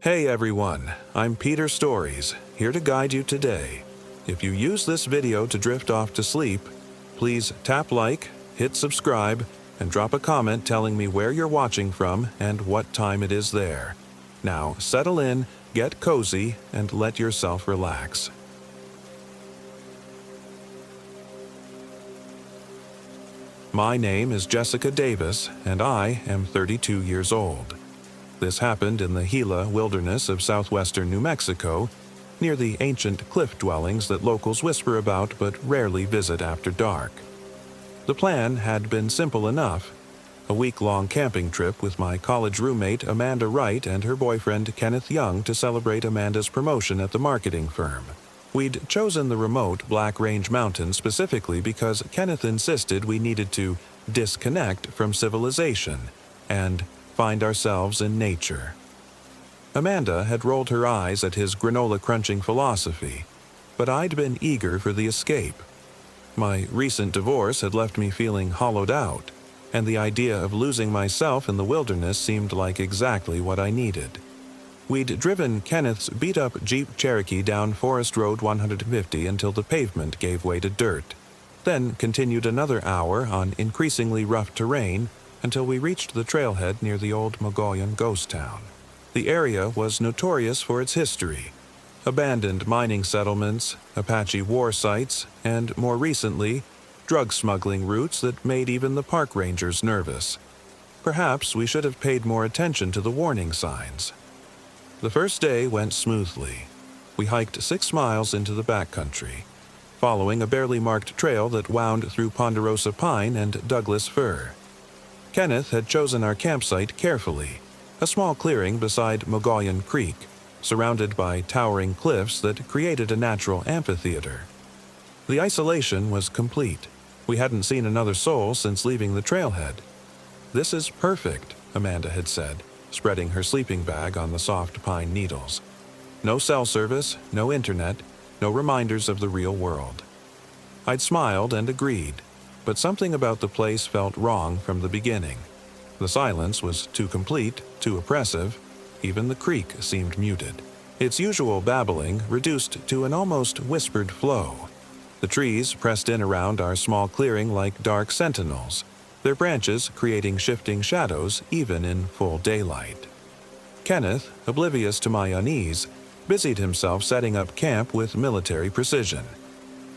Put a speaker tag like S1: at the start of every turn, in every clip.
S1: Hey everyone, I'm Peter Stories, here to guide you today. If you use this video to drift off to sleep, please tap like, hit subscribe, and drop a comment telling me where you're watching from and what time it is there. Now settle in, get cozy, and let yourself relax. My name is Jessica Davis, and I am 32 years old. This happened in the Gila wilderness of southwestern New Mexico, near the ancient cliff dwellings that locals whisper about but rarely visit after dark. The plan had been simple enough: a week-long camping trip with my college roommate Amanda Wright and her boyfriend Kenneth Young to celebrate Amanda's promotion at the marketing firm. We'd chosen the remote Black Range Mountains specifically because Kenneth insisted we needed to disconnect from civilization and find ourselves in nature. Amanda had rolled her eyes at his granola-crunching philosophy, but I'd been eager for the escape. My recent divorce had left me feeling hollowed out, and the idea of losing myself in the wilderness seemed like exactly what I needed. We'd driven Kenneth's beat-up Jeep Cherokee down Forest Road 150 until the pavement gave way to dirt, then continued another hour on increasingly rough terrain until we reached the trailhead near the old Mogollon ghost town. The area was notorious for its history: abandoned mining settlements, Apache war sites, and more recently, drug smuggling routes that made even the park rangers nervous. Perhaps we should have paid more attention to the warning signs. The first day went smoothly. We hiked 6 miles into the backcountry, following a barely marked trail that wound through ponderosa pine and Douglas fir. Kenneth had chosen our campsite carefully, a small clearing beside Mogollon Creek, surrounded by towering cliffs that created a natural amphitheater. The isolation was complete. We hadn't seen another soul since leaving the trailhead. "This is perfect," Amanda had said, spreading her sleeping bag on the soft pine needles. No cell service, no internet, no reminders of the real world. I'd smiled and agreed, but something about the place felt wrong from the beginning. The silence was too complete, too oppressive. Even the creek seemed muted, its usual babbling reduced to an almost whispered flow. The trees pressed in around our small clearing like dark sentinels, their branches creating shifting shadows even in full daylight. Kenneth, oblivious to my unease, busied himself setting up camp with military precision.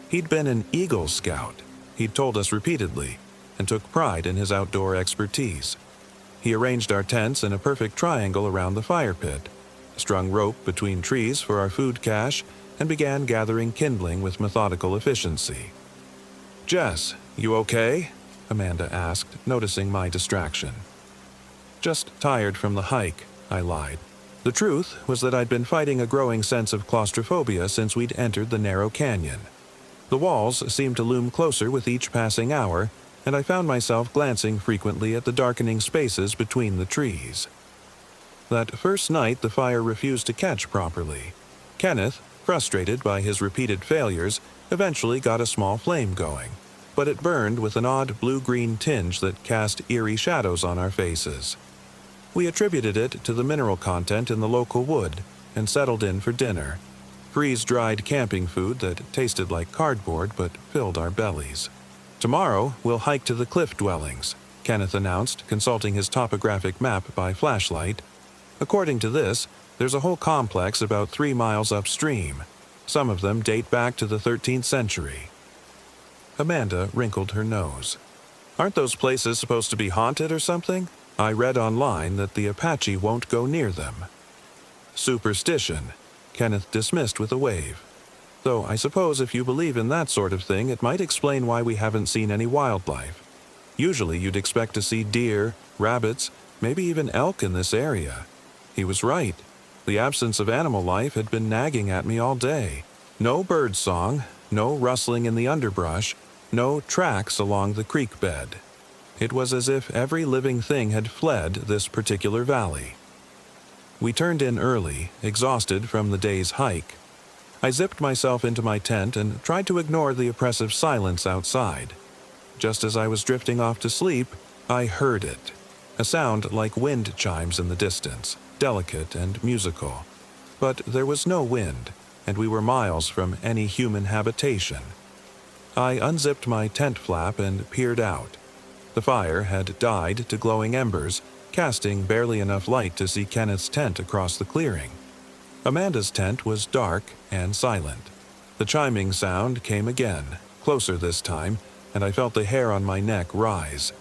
S1: He'd been an Eagle Scout, he'd told us repeatedly, and took pride in his outdoor expertise. He arranged our tents in a perfect triangle around the fire pit, strung rope between trees for our food cache, and began gathering kindling with methodical efficiency. "Jess, you okay?" Amanda asked, noticing my distraction. "Just tired from the hike," I lied. The truth was that I'd been fighting a growing sense of claustrophobia since we'd entered the narrow canyon. The walls seemed to loom closer with each passing hour, and I found myself glancing frequently at the darkening spaces between the trees. That first night the fire refused to catch properly. Kenneth, frustrated by his repeated failures, eventually got a small flame going, but it burned with an odd blue-green tinge that cast eerie shadows on our faces. We attributed it to the mineral content in the local wood and settled in for dinner, freeze-dried camping food that tasted like cardboard but filled our bellies. "Tomorrow, we'll hike to the cliff dwellings," Kenneth announced, consulting his topographic map by flashlight. "According to this, there's a whole complex about 3 miles upstream. Some of them date back to the 13th century. Amanda wrinkled her nose. "Aren't those places supposed to be haunted or something? I read online that the Apache won't go near them." "Superstition," Kenneth dismissed with a wave. "Though I suppose if you believe in that sort of thing, it might explain why we haven't seen any wildlife. Usually you'd expect to see deer, rabbits, maybe even elk in this area." He was right. The absence of animal life had been nagging at me all day. No bird song, no rustling in the underbrush, no tracks along the creek bed. It was as if every living thing had fled this particular valley. We turned in early, exhausted from the day's hike. I zipped myself into my tent and tried to ignore the oppressive silence outside. Just as I was drifting off to sleep, I heard it. A sound like wind chimes in the distance, delicate and musical. But there was no wind, and we were miles from any human habitation. I unzipped my tent flap and peered out. The fire had died to glowing embers, casting barely enough light to see Kenneth's tent across the clearing. Amanda's tent was dark and silent. The chiming sound came again, closer this time, and I felt the hair on my neck rise.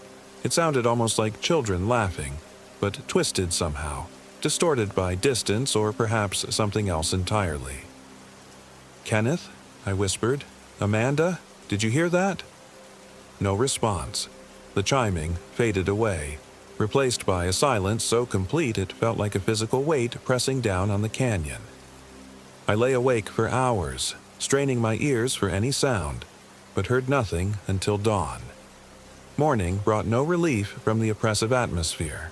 S1: It sounded almost like children laughing, but twisted somehow, distorted by distance or perhaps something else entirely. "Kenneth?" I whispered. "Amanda? Did you hear that?" No response. The chiming faded away, replaced by a silence so complete it felt like a physical weight pressing down on the canyon. I lay awake for hours, straining my ears for any sound, but heard nothing until dawn. Morning brought no relief from the oppressive atmosphere.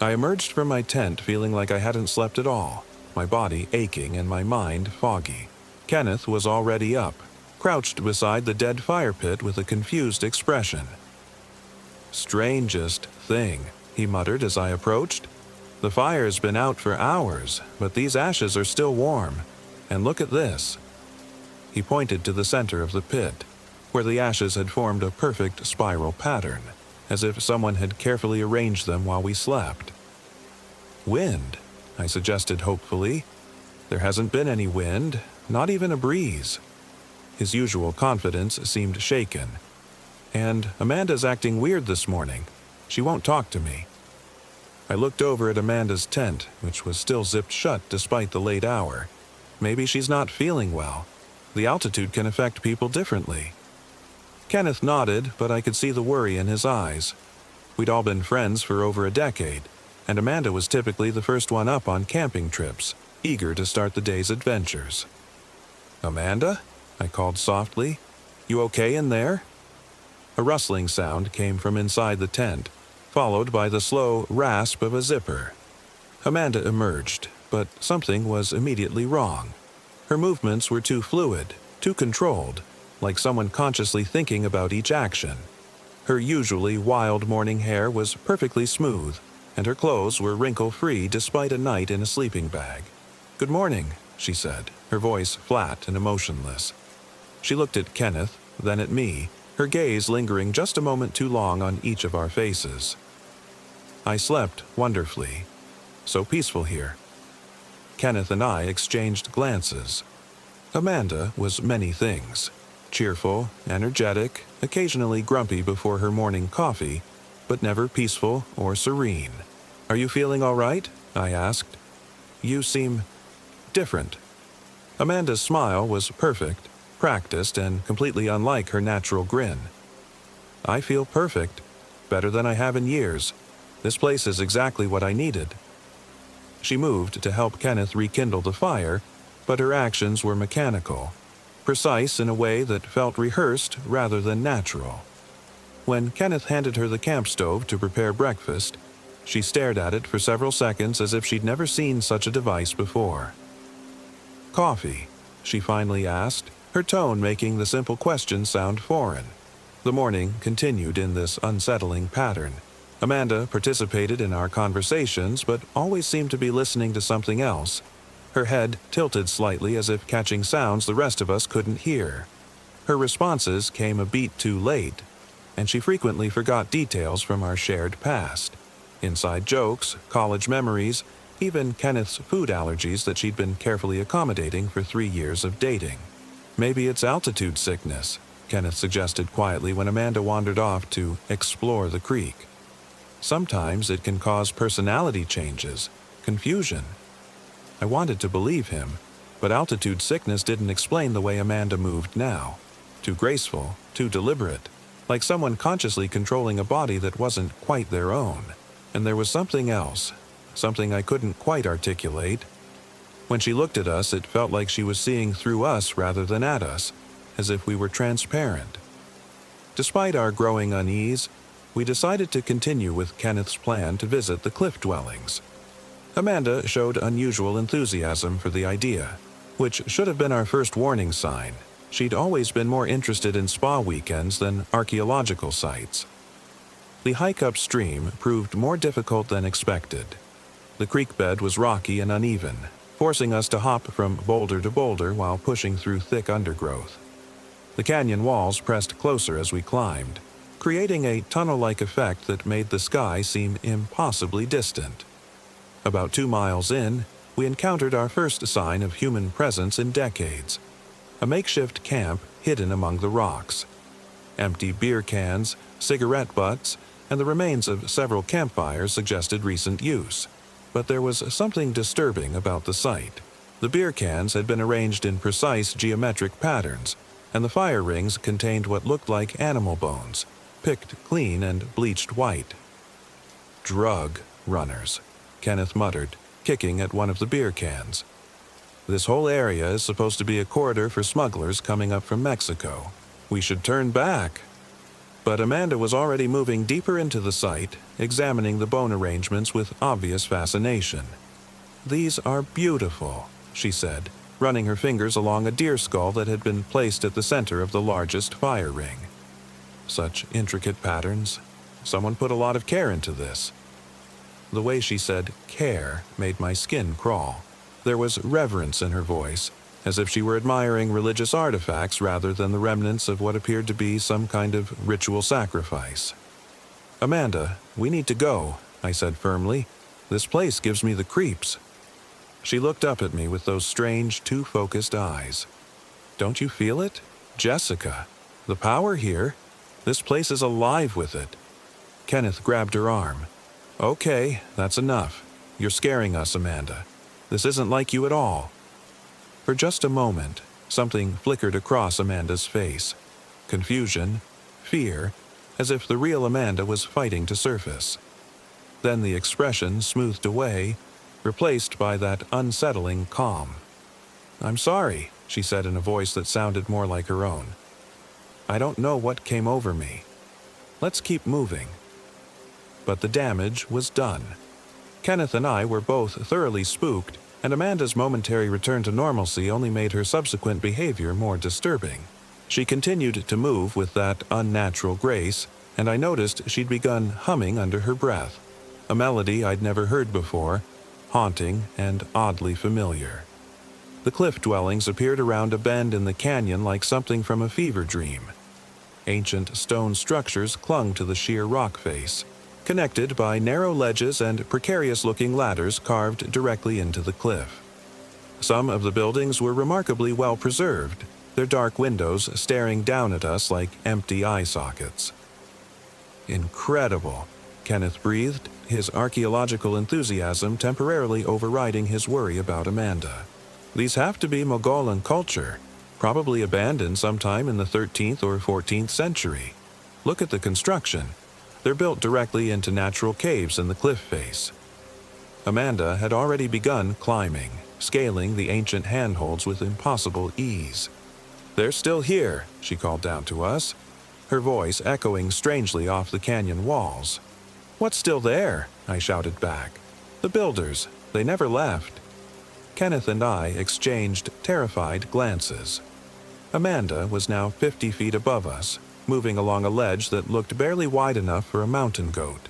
S1: I emerged from my tent feeling like I hadn't slept at all, my body aching and my mind foggy. Kenneth was already up, crouched beside the dead fire pit with a confused expression. "Strangest thing," he muttered as I approached. "The fire's been out for hours, but these ashes are still warm. And look at this." He pointed to the center of the pit, where the ashes had formed a perfect spiral pattern, as if someone had carefully arranged them while we slept. "Wind," I suggested hopefully. "There hasn't been any wind, not even a breeze." His usual confidence seemed shaken. "And Amanda's acting weird this morning. She won't talk to me." I looked over at Amanda's tent, which was still zipped shut despite the late hour. Maybe she's not feeling well. The altitude can affect people differently. Kenneth nodded, but I could see the worry in his eyes. We'd all been friends for over a decade, and Amanda was typically the first one up on camping trips, eager to start the day's adventures. "Amanda?" I called softly. "You okay in there?" A rustling sound came from inside the tent, followed by the slow rasp of a zipper. Amanda emerged, but something was immediately wrong. Her movements were too fluid, too controlled, like someone consciously thinking about each action. Her usually wild morning hair was perfectly smooth, and her clothes were wrinkle-free despite a night in a sleeping bag. "Good morning," she said, her voice flat and emotionless. She looked at Kenneth, then at me, her gaze lingering just a moment too long on each of our faces. I slept wonderfully. So peaceful here. Kenneth and I exchanged glances. Amanda was many things. Cheerful, energetic, occasionally grumpy before her morning coffee, but never peaceful or serene. "Are you feeling all right?" I asked. "You seem different." Amanda's smile was perfect, practiced, and completely unlike her natural grin. "I feel perfect, better than I have in years. This place is exactly what I needed." She moved to help Kenneth rekindle the fire, but her actions were mechanical, precise in a way that felt rehearsed rather than natural. When Kenneth handed her the camp stove to prepare breakfast, she stared at it for several seconds as if she'd never seen such a device before. "Coffee?" she finally asked, her tone making the simple question sound foreign. The morning continued in this unsettling pattern. Amanda participated in our conversations, but always seemed to be listening to something else. Her head tilted slightly as if catching sounds the rest of us couldn't hear. Her responses came a beat too late, and she frequently forgot details from our shared past. Inside jokes, college memories, even Kenneth's food allergies that she'd been carefully accommodating for 3 years of dating. "Maybe it's altitude sickness," Kenneth suggested quietly when Amanda wandered off to explore the creek. "Sometimes it can cause personality changes, confusion." I wanted to believe him, but altitude sickness didn't explain the way Amanda moved now. Too graceful, too deliberate, like someone consciously controlling a body that wasn't quite their own. And there was something else, something I couldn't quite articulate. When she looked at us, it felt like she was seeing through us rather than at us, as if we were transparent. Despite our growing unease, we decided to continue with Kenneth's plan to visit the cliff dwellings. Amanda showed unusual enthusiasm for the idea, which should have been our first warning sign. She'd always been more interested in spa weekends than archaeological sites. The hike upstream proved more difficult than expected. The creek bed was rocky and uneven, forcing us to hop from boulder to boulder while pushing through thick undergrowth. The canyon walls pressed closer as we climbed, creating a tunnel-like effect that made the sky seem impossibly distant. About 2 miles in, we encountered our first sign of human presence in decades: a makeshift camp hidden among the rocks. Empty beer cans, cigarette butts, and the remains of several campfires suggested recent use. But there was something disturbing about the site. The beer cans had been arranged in precise geometric patterns, and the fire rings contained what looked like animal bones, picked clean and bleached white. "Drug runners," Kenneth muttered, kicking at one of the beer cans. "This whole area is supposed to be a corridor for smugglers coming up from Mexico. We should turn back." But Amanda was already moving deeper into the site, examining the bone arrangements with obvious fascination. "These are beautiful," she said, running her fingers along a deer skull that had been placed at the center of the largest fire ring. "Such intricate patterns. Someone put a lot of care into this." The way she said "care" made my skin crawl. There was reverence in her voice, as if she were admiring religious artifacts rather than the remnants of what appeared to be some kind of ritual sacrifice. "Amanda, we need to go," I said firmly. "This place gives me the creeps." She looked up at me with those strange, too-focused eyes. "Don't you feel it? Jessica, the power here. This place is alive with it." Kenneth grabbed her arm. "Okay, that's enough. You're scaring us, Amanda. This isn't like you at all." For just a moment, something flickered across Amanda's face. Confusion, fear, as if the real Amanda was fighting to surface. Then the expression smoothed away, replaced by that unsettling calm. "I'm sorry," she said in a voice that sounded more like her own. "I don't know what came over me. Let's keep moving." But the damage was done. Kenneth and I were both thoroughly spooked, and Amanda's momentary return to normalcy only made her subsequent behavior more disturbing. She continued to move with that unnatural grace, and I noticed she'd begun humming under her breath, a melody I'd never heard before, haunting and oddly familiar. The cliff dwellings appeared around a bend in the canyon like something from a fever dream. Ancient stone structures clung to the sheer rock face, connected by narrow ledges and precarious-looking ladders carved directly into the cliff. Some of the buildings were remarkably well preserved, their dark windows staring down at us like empty eye sockets. "Incredible," Kenneth breathed, his archaeological enthusiasm temporarily overriding his worry about Amanda. "These have to be Mogollon culture, probably abandoned sometime in the 13th or 14th century. Look at the construction. They're built directly into natural caves in the cliff face." Amanda had already begun climbing, scaling the ancient handholds with impossible ease. "They're still here," she called down to us, her voice echoing strangely off the canyon walls. "What's still there?" I shouted back. "The builders. They never left." Kenneth and I exchanged terrified glances. Amanda was now 50 feet above us, moving along a ledge that looked barely wide enough for a mountain goat.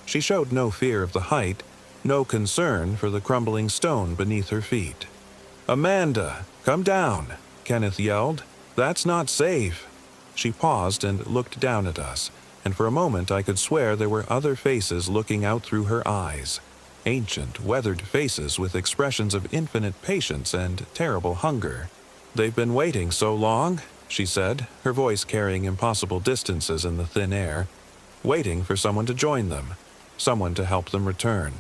S1: She showed no fear of the height, no concern for the crumbling stone beneath her feet. "Amanda, come down," Kenneth yelled. "That's not safe." She paused and looked down at us, and for a moment I could swear there were other faces looking out through her eyes. Ancient, weathered faces with expressions of infinite patience and terrible hunger. "They've been waiting so long," she said, her voice carrying impossible distances in the thin air, waiting for someone to join them, someone to help them return.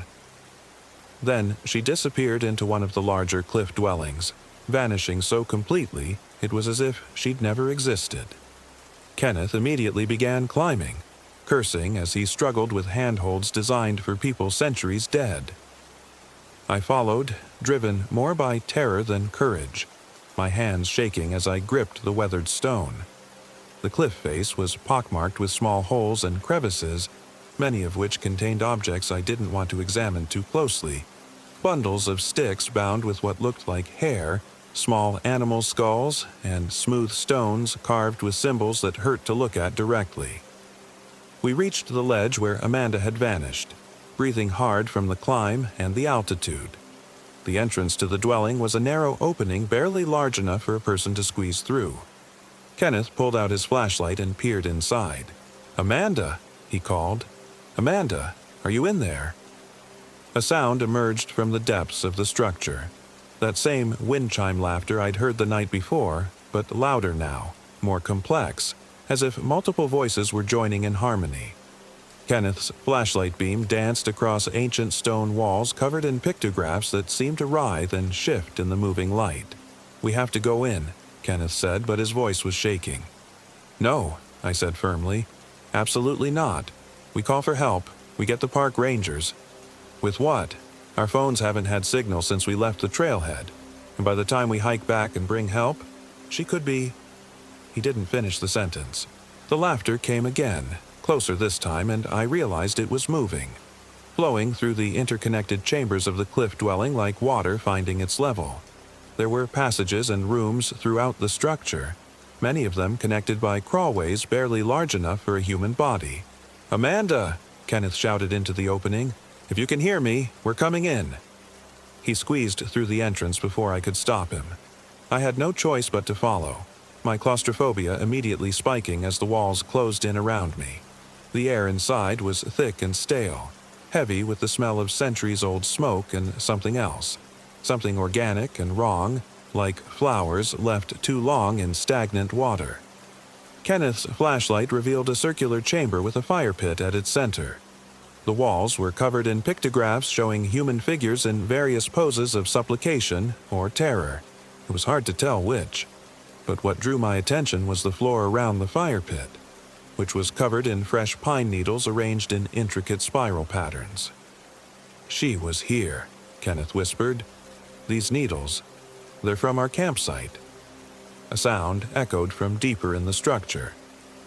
S1: Then she disappeared into one of the larger cliff dwellings, vanishing so completely it was as if she'd never existed. Kenneth immediately began climbing, cursing as he struggled with handholds designed for people centuries dead. I followed, driven more by terror than courage, my hands shaking as I gripped the weathered stone. The cliff face was pockmarked with small holes and crevices, many of which contained objects I didn't want to examine too closely. Bundles of sticks bound with what looked like hair, small animal skulls, and smooth stones carved with symbols that hurt to look at directly. We reached the ledge where Amanda had vanished. breathing hard from the climb and the altitude. The entrance to the dwelling was a narrow opening barely large enough for a person to squeeze through. Kenneth pulled out his flashlight and peered inside. "Amanda," he called. "Amanda, are you in there?" A sound emerged from the depths of the structure. That same wind chime laughter I'd heard the night before, but louder now, more complex, as if multiple voices were joining in harmony. Kenneth's flashlight beam danced across ancient stone walls covered in pictographs that seemed to writhe and shift in the moving light. "We have to go in," Kenneth said, but his voice was shaking. "No," I said firmly. "Absolutely not. We call for help. We get the park rangers." "With what? Our phones haven't had signal since we left the trailhead. And by the time we hike back and bring help, she could be—" He didn't finish the sentence. The laughter came again, closer this time, and I realized it was moving, flowing through the interconnected chambers of the cliff dwelling like water finding its level. There were passages and rooms throughout the structure, many of them connected by crawlways barely large enough for a human body. "Amanda!" Kenneth shouted into the opening. "If you can hear me, we're coming in." He squeezed through the entrance before I could stop him. I had no choice but to follow, my claustrophobia immediately spiking as the walls closed in around me. The air inside was thick and stale, heavy with the smell of centuries-old smoke and something else, something organic and wrong, like flowers left too long in stagnant water. Kenneth's flashlight revealed a circular chamber with a fire pit at its center. The walls were covered in pictographs showing human figures in various poses of supplication or terror. It was hard to tell which. But what drew my attention was the floor around the fire pit, which was covered in fresh pine needles arranged in intricate spiral patterns. "She was here," Kenneth whispered. "These needles, they're from our campsite." A sound echoed from deeper in the structure.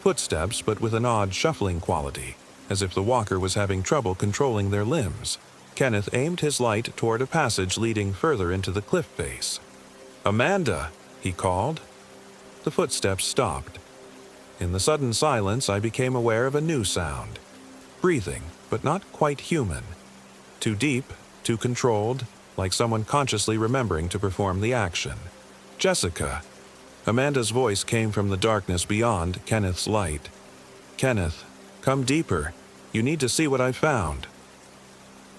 S1: Footsteps, but with an odd shuffling quality, as if the walker was having trouble controlling their limbs. Kenneth aimed his light toward a passage leading further into the cliff face. "Amanda!" he called. The footsteps stopped. In the sudden silence, I became aware of a new sound. Breathing, but not quite human. Too deep, too controlled, like someone consciously remembering to perform the action. "Jessica!" Amanda's voice came from the darkness beyond Kenneth's light. "Kenneth, come deeper. You need to see what I've found."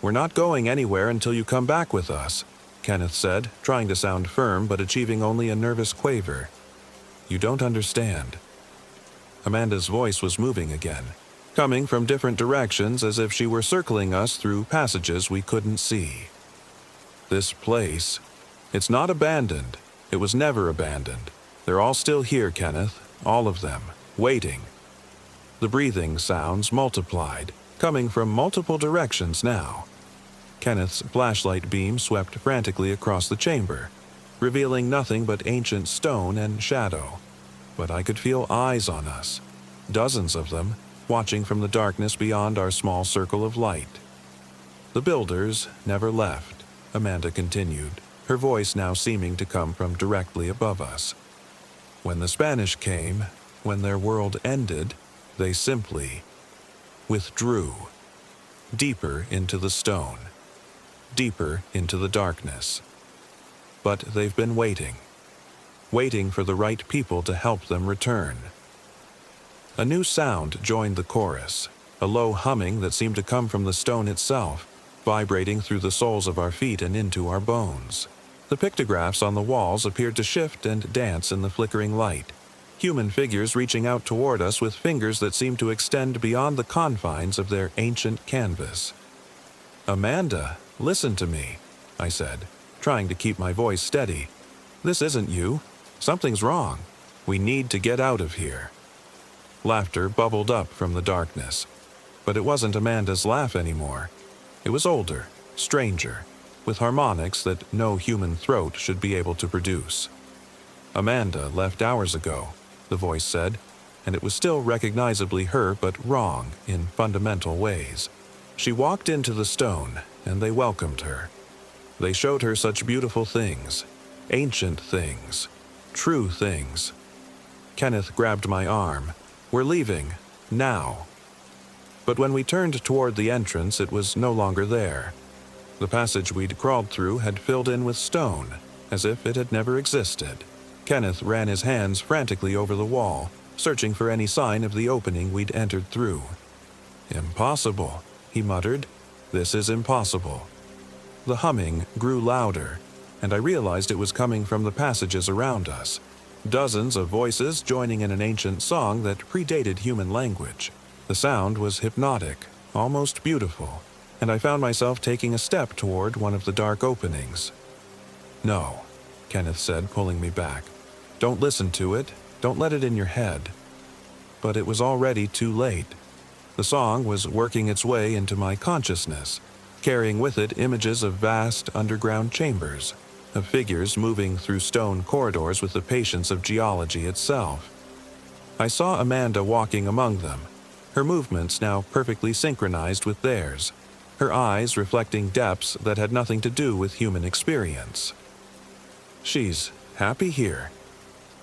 S1: "We're not going anywhere until you come back with us," Kenneth said, trying to sound firm but achieving only a nervous quaver. "You don't understand." Amanda's voice was moving again, coming from different directions as if she were circling us through passages we couldn't see. "This place, it's not abandoned. It was never abandoned. They're all still here, Kenneth, all of them, waiting." The breathing sounds multiplied, coming from multiple directions now. Kenneth's flashlight beam swept frantically across the chamber, revealing nothing but ancient stone and shadow. But I could feel eyes on us, dozens of them, watching from the darkness beyond our small circle of light. "The builders never left," Amanda continued, her voice now seeming to come from directly above us. "When the Spanish came, when their world ended, they simply withdrew, deeper into the stone, deeper into the darkness. But they've been waiting for the right people to help them return." A new sound joined the chorus, a low humming that seemed to come from the stone itself, vibrating through the soles of our feet and into our bones. The pictographs on the walls appeared to shift and dance in the flickering light, human figures reaching out toward us with fingers that seemed to extend beyond the confines of their ancient canvas. "Amanda, listen to me," I said, trying to keep my voice steady. "This isn't you. Something's wrong. We need to get out of here." Laughter bubbled up from the darkness, but it wasn't Amanda's laugh anymore. It was older, stranger, with harmonics that no human throat should be able to produce. "Amanda left hours ago," the voice said, and it was still recognizably her but wrong in fundamental ways. "She walked into the stone, and they welcomed her. They showed her such beautiful things, ancient things, true things." Kenneth grabbed my arm. "We're leaving, now." But when we turned toward the entrance, it was no longer there. The passage we'd crawled through had filled in with stone, as if it had never existed. Kenneth ran his hands frantically over the wall, searching for any sign of the opening we'd entered through. "Impossible," he muttered. "This is impossible." The humming grew louder, and I realized it was coming from the passages around us. Dozens of voices joining in an ancient song that predated human language. The sound was hypnotic, almost beautiful, and I found myself taking a step toward one of the dark openings. "No," Kenneth said, pulling me back. "Don't listen to it. Don't let it in your head." But it was already too late. The song was working its way into my consciousness, carrying with it images of vast underground chambers, of figures moving through stone corridors with the patience of geology itself. I saw Amanda walking among them, her movements now perfectly synchronized with theirs, her eyes reflecting depths that had nothing to do with human experience. "She's happy here,"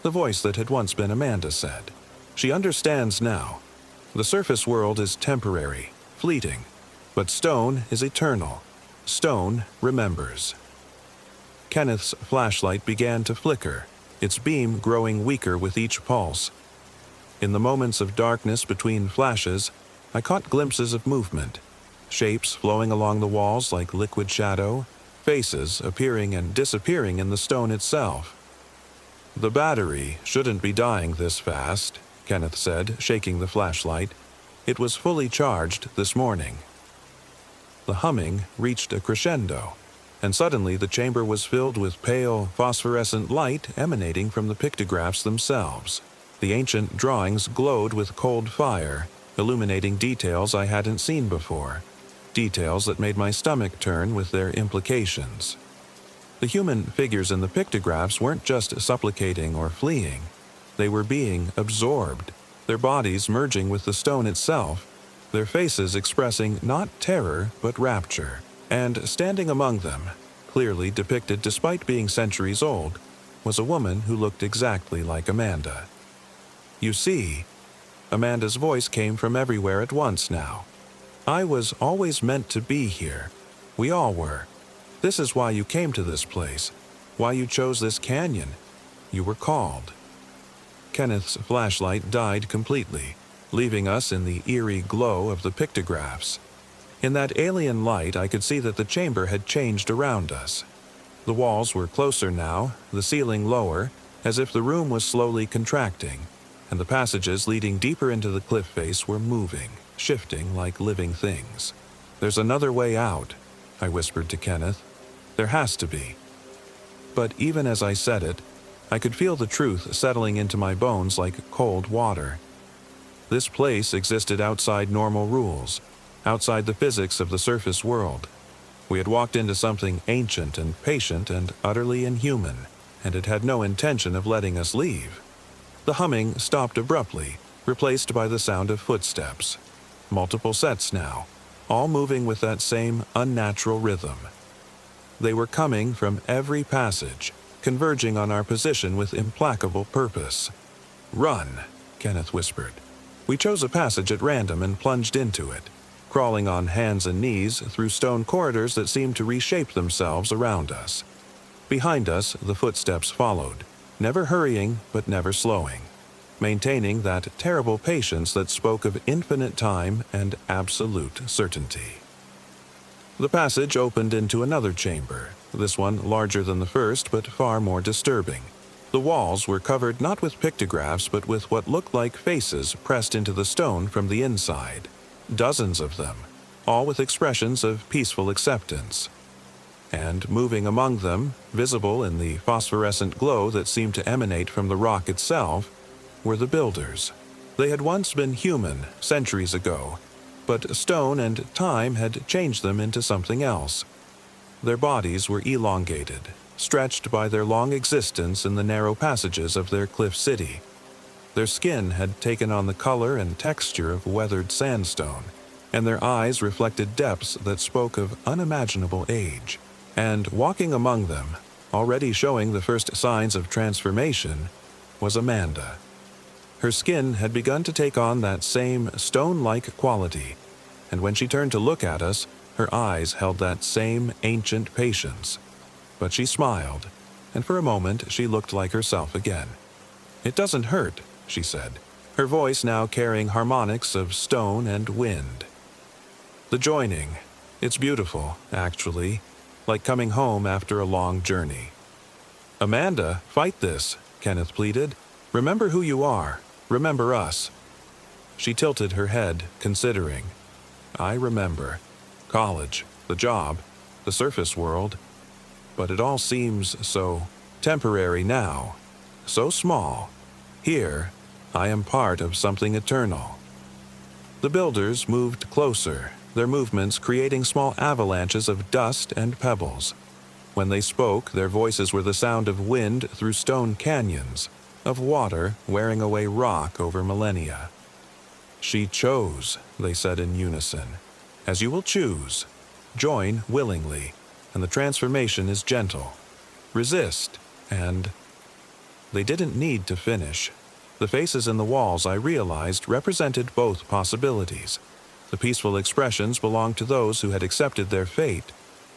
S1: the voice that had once been Amanda said. "She understands now. The surface world is temporary, fleeting, but stone is eternal. Stone remembers." Kenneth's flashlight began to flicker, its beam growing weaker with each pulse. In the moments of darkness between flashes, I caught glimpses of movement, shapes flowing along the walls like liquid shadow, faces appearing and disappearing in the stone itself. "The battery shouldn't be dying this fast," Kenneth said, shaking the flashlight. "It was fully charged this morning." The humming reached a crescendo, and suddenly the chamber was filled with pale, phosphorescent light emanating from the pictographs themselves. The ancient drawings glowed with cold fire, illuminating details I hadn't seen before, details that made my stomach turn with their implications. The human figures in the pictographs weren't just supplicating or fleeing. They were being absorbed, their bodies merging with the stone itself, their faces expressing not terror but rapture. And standing among them, clearly depicted despite being centuries old, was a woman who looked exactly like Amanda. "You see," Amanda's voice came from everywhere at once now. "I was always meant to be here. We all were. This is why you came to this place, why you chose this canyon. You were called." Kenneth's flashlight died completely, leaving us in the eerie glow of the pictographs. In that alien light, I could see that the chamber had changed around us. The walls were closer now, the ceiling lower, as if the room was slowly contracting, and the passages leading deeper into the cliff face were moving, shifting like living things. "There's another way out," I whispered to Kenneth. "There has to be." But even as I said it, I could feel the truth settling into my bones like cold water. This place existed outside normal rules, outside the physics of the surface world. We had walked into something ancient and patient and utterly inhuman, and it had no intention of letting us leave. The humming stopped abruptly, replaced by the sound of footsteps. Multiple sets now, all moving with that same unnatural rhythm. They were coming from every passage, converging on our position with implacable purpose. "Run," Kenneth whispered. We chose a passage at random and plunged into it, crawling on hands and knees through stone corridors that seemed to reshape themselves around us. Behind us, the footsteps followed, never hurrying but never slowing, maintaining that terrible patience that spoke of infinite time and absolute certainty. The passage opened into another chamber, this one larger than the first but far more disturbing. The walls were covered not with pictographs but with what looked like faces pressed into the stone from the inside. Dozens of them, all with expressions of peaceful acceptance. And moving among them, visible in the phosphorescent glow that seemed to emanate from the rock itself, were the builders. They had once been human, centuries ago, but stone and time had changed them into something else. Their bodies were elongated, stretched by their long existence in the narrow passages of their cliff city. Their skin had taken on the color and texture of weathered sandstone, and their eyes reflected depths that spoke of unimaginable age. And walking among them, already showing the first signs of transformation, was Amanda. Her skin had begun to take on that same stone-like quality, and when she turned to look at us, her eyes held that same ancient patience. But she smiled, and for a moment she looked like herself again. "It doesn't hurt," she said, her voice now carrying harmonics of stone and wind. "The joining, it's beautiful, actually, like coming home after a long journey." "Amanda, fight this," Kenneth pleaded. "Remember who you are. Remember us." She tilted her head, considering. "I remember. College, the job, the surface world. But it all seems so temporary now, so small. Here, I am part of something eternal." The builders moved closer, their movements creating small avalanches of dust and pebbles. When they spoke, their voices were the sound of wind through stone canyons, of water wearing away rock over millennia. "She chose," they said in unison. "As you will choose. Join willingly, and the transformation is gentle. Resist, and—" They didn't need to finish. The faces in the walls, I realized, represented both possibilities. The peaceful expressions belonged to those who had accepted their fate,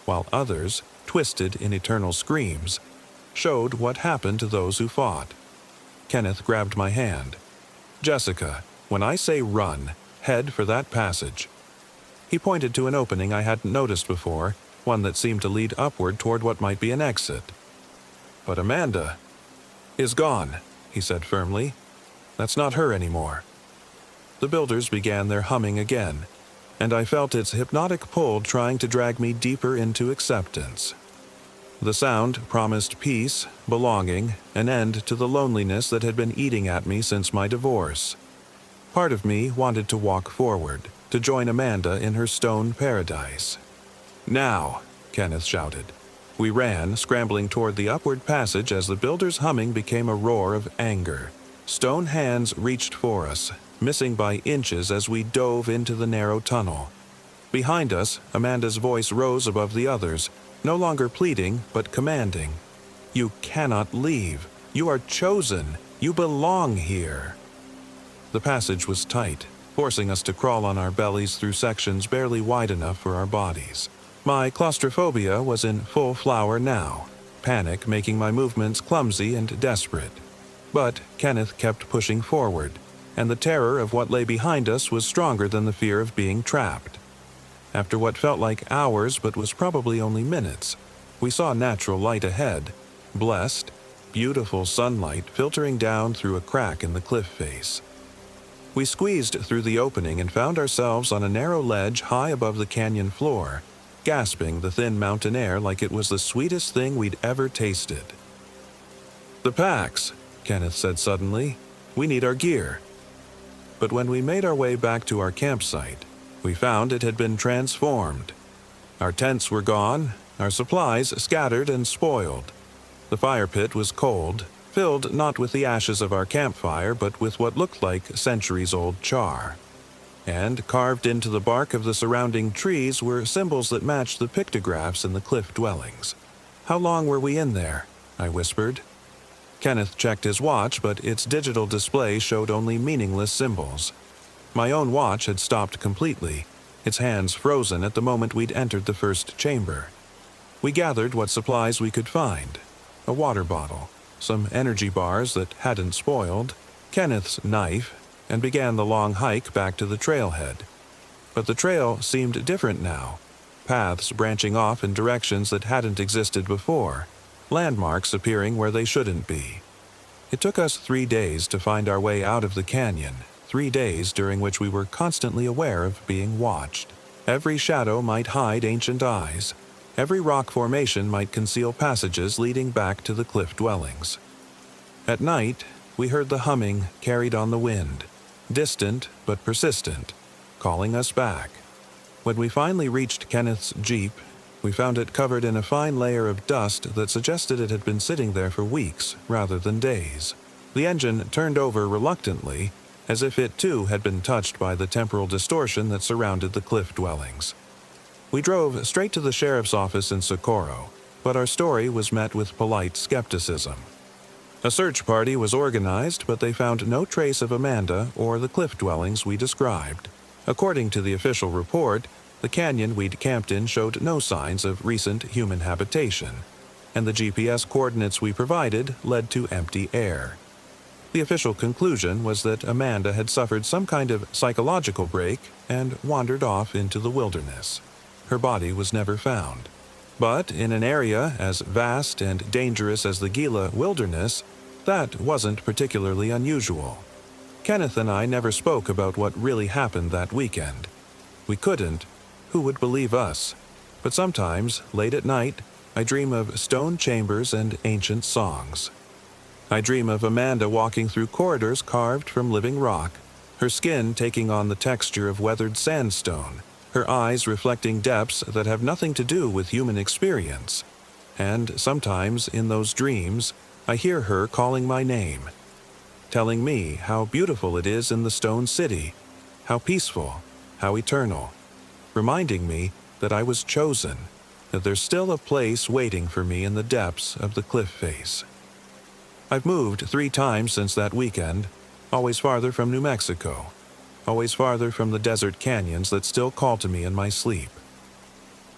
S1: while others, twisted in eternal screams, showed what happened to those who fought. Kenneth grabbed my hand. "Jessica, when I say run, head for that passage." He pointed to an opening I hadn't noticed before, one that seemed to lead upward toward what might be an exit. "But Amanda is gone," he said firmly. "That's not her anymore." The builders began their humming again, and I felt its hypnotic pull trying to drag me deeper into acceptance. The sound promised peace, belonging, an end to the loneliness that had been eating at me since my divorce. Part of me wanted to walk forward, to join Amanda in her stone paradise. "Now!" Kenneth shouted. We ran, scrambling toward the upward passage as the builders' humming became a roar of anger. Stone hands reached for us, missing by inches as we dove into the narrow tunnel. Behind us, Amanda's voice rose above the others, no longer pleading, but commanding. "You cannot leave. You are chosen. You belong here." The passage was tight, forcing us to crawl on our bellies through sections barely wide enough for our bodies. My claustrophobia was in full flower now, panic making my movements clumsy and desperate. But Kenneth kept pushing forward, and the terror of what lay behind us was stronger than the fear of being trapped. After what felt like hours but was probably only minutes, we saw natural light ahead, blessed, beautiful sunlight filtering down through a crack in the cliff face. We squeezed through the opening and found ourselves on a narrow ledge high above the canyon floor, gasping the thin mountain air like it was the sweetest thing we'd ever tasted. "The packs," Kenneth said suddenly. "We need our gear." But when we made our way back to our campsite, we found it had been transformed. Our tents were gone, our supplies scattered and spoiled. The fire pit was cold, filled not with the ashes of our campfire but with what looked like centuries-old char. And carved into the bark of the surrounding trees were symbols that matched the pictographs in the cliff dwellings. "How long were we in there?" I whispered. Kenneth checked his watch, but its digital display showed only meaningless symbols. My own watch had stopped completely, its hands frozen at the moment we'd entered the first chamber. We gathered what supplies we could find: a water bottle, some energy bars that hadn't spoiled, Kenneth's knife, and began the long hike back to the trailhead. But the trail seemed different now, paths branching off in directions that hadn't existed before, landmarks appearing where they shouldn't be. It took us 3 days to find our way out of the canyon, 3 days during which we were constantly aware of being watched. Every shadow might hide ancient eyes. Every rock formation might conceal passages leading back to the cliff dwellings. At night, we heard the humming carried on the wind, distant but persistent, calling us back. When we finally reached Kenneth's Jeep, we found it covered in a fine layer of dust that suggested it had been sitting there for weeks rather than days. The engine turned over reluctantly, as if it too had been touched by the temporal distortion that surrounded the cliff dwellings. We drove straight to the sheriff's office in Socorro, but our story was met with polite skepticism. A search party was organized, but they found no trace of Amanda or the cliff dwellings we described. According to the official report, the canyon we'd camped in showed no signs of recent human habitation, and the GPS coordinates we provided led to empty air. The official conclusion was that Amanda had suffered some kind of psychological break and wandered off into the wilderness. Her body was never found. But in an area as vast and dangerous as the Gila wilderness, that wasn't particularly unusual. Kenneth and I never spoke about what really happened that weekend. We couldn't. Who would believe us? But sometimes, late at night, I dream of stone chambers and ancient songs. I dream of Amanda walking through corridors carved from living rock, her skin taking on the texture of weathered sandstone, her eyes reflecting depths that have nothing to do with human experience. And sometimes, in those dreams, I hear her calling my name, telling me how beautiful it is in the stone city, how peaceful, how eternal, reminding me that I was chosen, that there's still a place waiting for me in the depths of the cliff face. I've moved 3 times since that weekend, always farther from New Mexico, always farther from the desert canyons that still call to me in my sleep.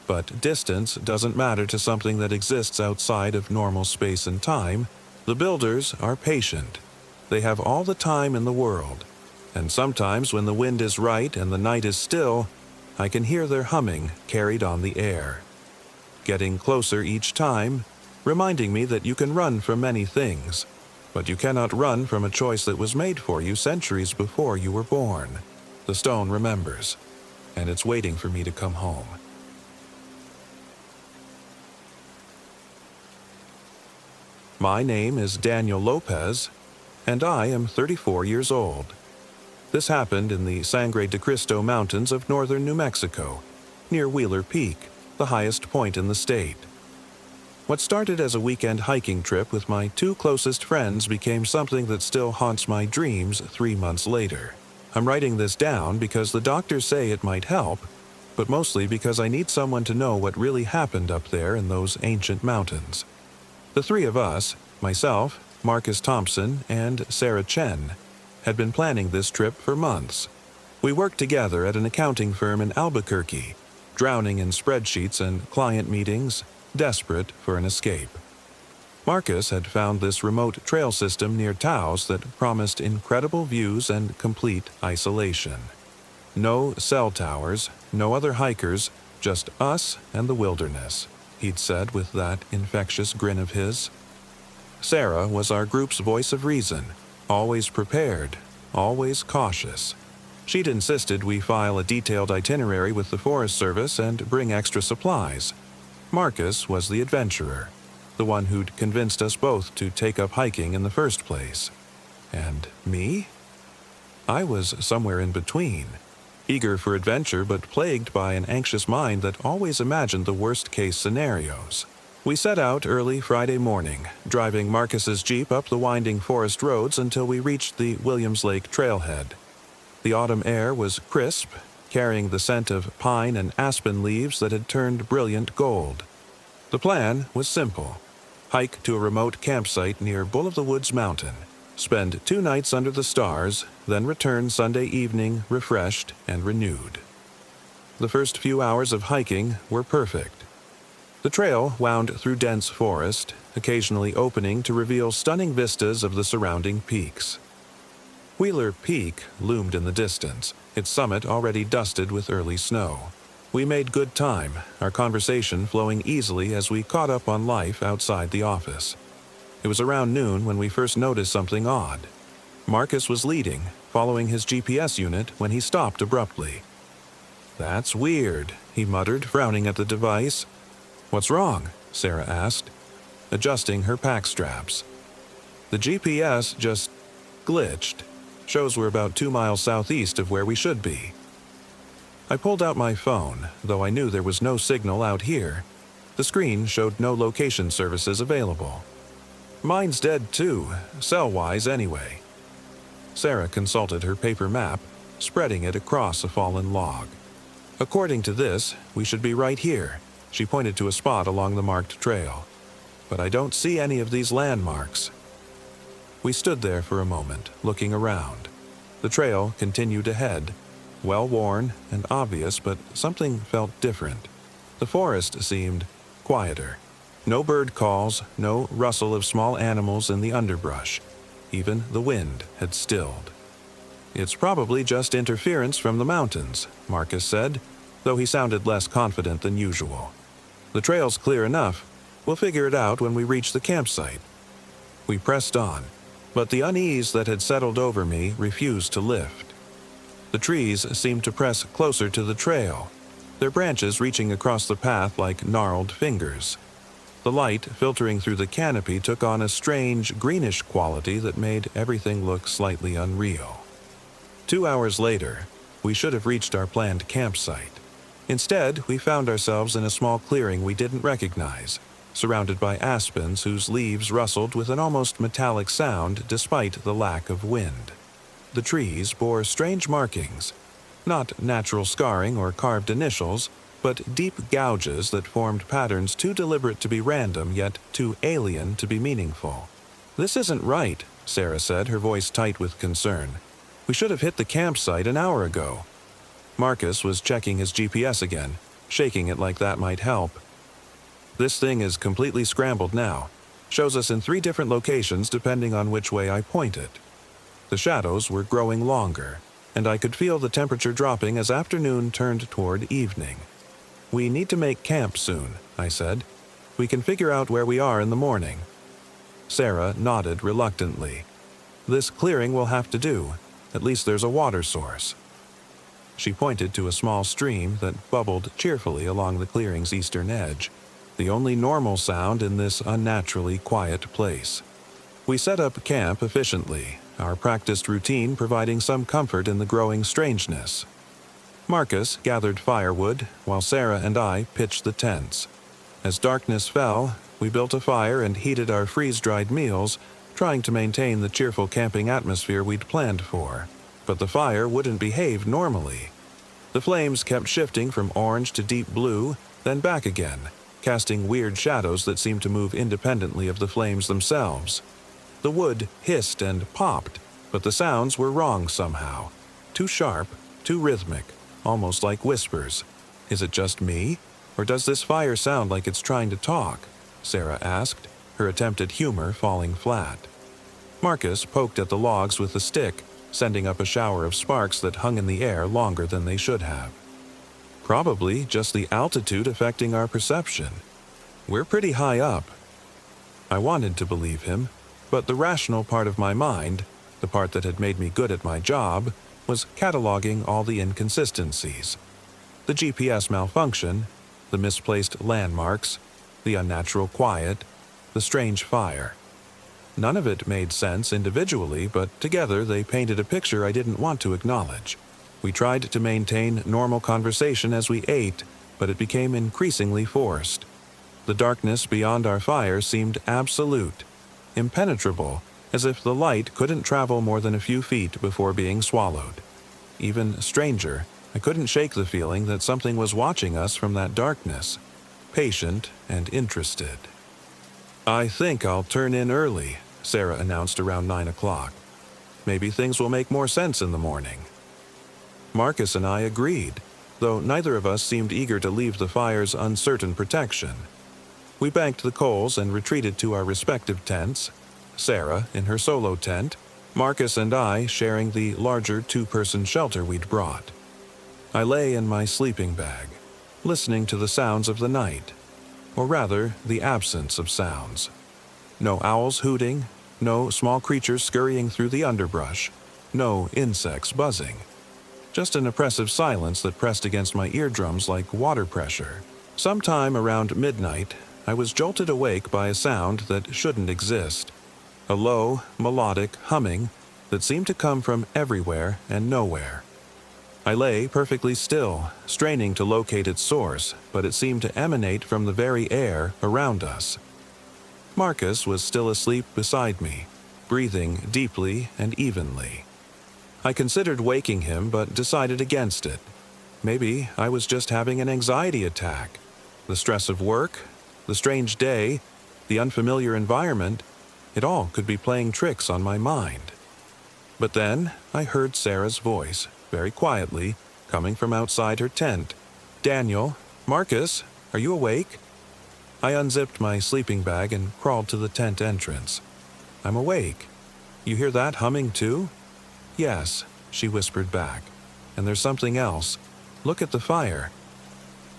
S1: But distance doesn't matter to something that exists outside of normal space and time. The builders are patient. They have all the time in the world, and sometimes when the wind is right and the night is still, I can hear their humming carried on the air, getting closer each time, reminding me that you can run from many things, but you cannot run from a choice that was made for you centuries before you were born. The stone remembers, and it's waiting for me to come home. My name is Daniel Lopez, and I am 34 years old. This happened in the Sangre de Cristo Mountains of northern New Mexico, near Wheeler Peak, the highest point in the state. What started as a weekend hiking trip with my 2 closest friends became something that still haunts my dreams 3 months later. I'm writing this down because the doctors say it might help, but mostly because I need someone to know what really happened up there in those ancient mountains. The 3 of us, myself, Marcus Thompson, and Sarah Chen, had been planning this trip for months. We worked together at an accounting firm in Albuquerque, drowning in spreadsheets and client meetings, desperate for an escape. Marcus had found this remote trail system near Taos that promised incredible views and complete isolation. No cell towers, no other hikers, just us and the wilderness, he'd said with that infectious grin of his. Sarah was our group's voice of reason, always prepared, always cautious. She'd insisted we file a detailed itinerary with the Forest Service and bring extra supplies. Marcus was the adventurer, the one who'd convinced us both to take up hiking in the first place. And me? I was somewhere in between, eager for adventure but plagued by an anxious mind that always imagined the worst-case scenarios. We set out early Friday morning, driving Marcus's Jeep up the winding forest roads until we reached the Williams Lake trailhead. The autumn air was crisp, carrying the scent of pine and aspen leaves that had turned brilliant gold. The plan was simple. Hike to a remote campsite near Bull of the Woods Mountain, spend 2 nights under the stars, then return Sunday evening refreshed and renewed. The first few hours of hiking were perfect. The trail wound through dense forest, occasionally opening to reveal stunning vistas of the surrounding peaks. Wheeler Peak loomed in the distance, its summit already dusted with early snow. We made good time, our conversation flowing easily as we caught up on life outside the office. It was around noon when we first noticed something odd. Marcus was leading, following his GPS unit, when he stopped abruptly. "That's weird," he muttered, frowning at the device. "What's wrong?" Sarah asked, adjusting her pack straps. "The GPS just glitched. Shows we're about 2 miles southeast of where we should be." I pulled out my phone, though I knew there was no signal out here. The screen showed no location services available. "Mine's dead too, cell-wise anyway." Sarah consulted her paper map, spreading it across a fallen log. "According to this, we should be right here." She pointed to a spot along the marked trail. "But I don't see any of these landmarks." We stood there for a moment, looking around. The trail continued ahead, well-worn and obvious, but something felt different. The forest seemed quieter. No bird calls, no rustle of small animals in the underbrush. Even the wind had stilled. "It's probably just interference from the mountains," Marcus said, though he sounded less confident than usual. "The trail's clear enough. We'll figure it out when we reach the campsite." We pressed on, but the unease that had settled over me refused to lift. The trees seemed to press closer to the trail, their branches reaching across the path like gnarled fingers. The light filtering through the canopy took on a strange greenish quality that made everything look slightly unreal. 2 hours later, we should have reached our planned campsite. Instead, we found ourselves in a small clearing we didn't recognize, surrounded by aspens whose leaves rustled with an almost metallic sound despite the lack of wind. The trees bore strange markings, not natural scarring or carved initials, but deep gouges that formed patterns too deliberate to be random, yet too alien to be meaningful. "This isn't right," Sarah said, her voice tight with concern. "We should have hit the campsite an hour ago." Marcus was checking his GPS again, shaking it like that might help. "This thing is completely scrambled now. Shows us in 3 different locations depending on which way I point it." The shadows were growing longer, and I could feel the temperature dropping as afternoon turned toward evening. "We need to make camp soon," I said. "We can figure out where we are in the morning." Sarah nodded reluctantly. "This clearing will have to do. At least there's a water source." She pointed to a small stream that bubbled cheerfully along the clearing's eastern edge, the only normal sound in this unnaturally quiet place. We set up camp efficiently, our practiced routine providing some comfort in the growing strangeness. Marcus gathered firewood, while Sarah and I pitched the tents. As darkness fell, we built a fire and heated our freeze-dried meals, trying to maintain the cheerful camping atmosphere we'd planned for. But the fire wouldn't behave normally. The flames kept shifting from orange to deep blue, then back again, casting weird shadows that seemed to move independently of the flames themselves. The wood hissed and popped, but the sounds were wrong somehow. Too sharp, too rhythmic, almost like whispers. "Is it just me? Or does this fire sound like it's trying to talk?" Sarah asked, her attempt at humor falling flat. Marcus poked at the logs with a stick, sending up a shower of sparks that hung in the air longer than they should have. "Probably just the altitude affecting our perception. We're pretty high up." I wanted to believe him, but the rational part of my mind, the part that had made me good at my job, was cataloging all the inconsistencies. The GPS malfunction, the misplaced landmarks, the unnatural quiet, the strange fire. None of it made sense individually, but together they painted a picture I didn't want to acknowledge. We tried to maintain normal conversation as we ate, but it became increasingly forced. The darkness beyond our fire seemed absolute, impenetrable, as if the light couldn't travel more than a few feet before being swallowed. Even stranger, I couldn't shake the feeling that something was watching us from that darkness, patient and interested. "I think I'll turn in early," Sarah announced around 9 o'clock. "Maybe things will make more sense in the morning." Marcus and I agreed, though neither of us seemed eager to leave the fire's uncertain protection. We banked the coals and retreated to our respective tents, Sarah in her solo tent, Marcus and I sharing the larger 2-person shelter we'd brought. I lay in my sleeping bag, listening to the sounds of the night, or rather, the absence of sounds. No owls hooting, no small creatures scurrying through the underbrush, no insects buzzing. Just an oppressive silence that pressed against my eardrums like water pressure. Sometime around midnight, I was jolted awake by a sound that shouldn't exist. A low, melodic humming that seemed to come from everywhere and nowhere. I lay perfectly still, straining to locate its source, but it seemed to emanate from the very air around us. Marcus was still asleep beside me, breathing deeply and evenly. I considered waking him, but decided against it. Maybe I was just having an anxiety attack. The stress of work, the strange day, the unfamiliar environment, it all could be playing tricks on my mind. But then I heard Sarah's voice, very quietly, coming from outside her tent. "Daniel, Marcus, are you awake?" I unzipped my sleeping bag and crawled to the tent entrance. "I'm awake. You hear that humming too?" "Yes," she whispered back. "And there's something else. Look at the fire."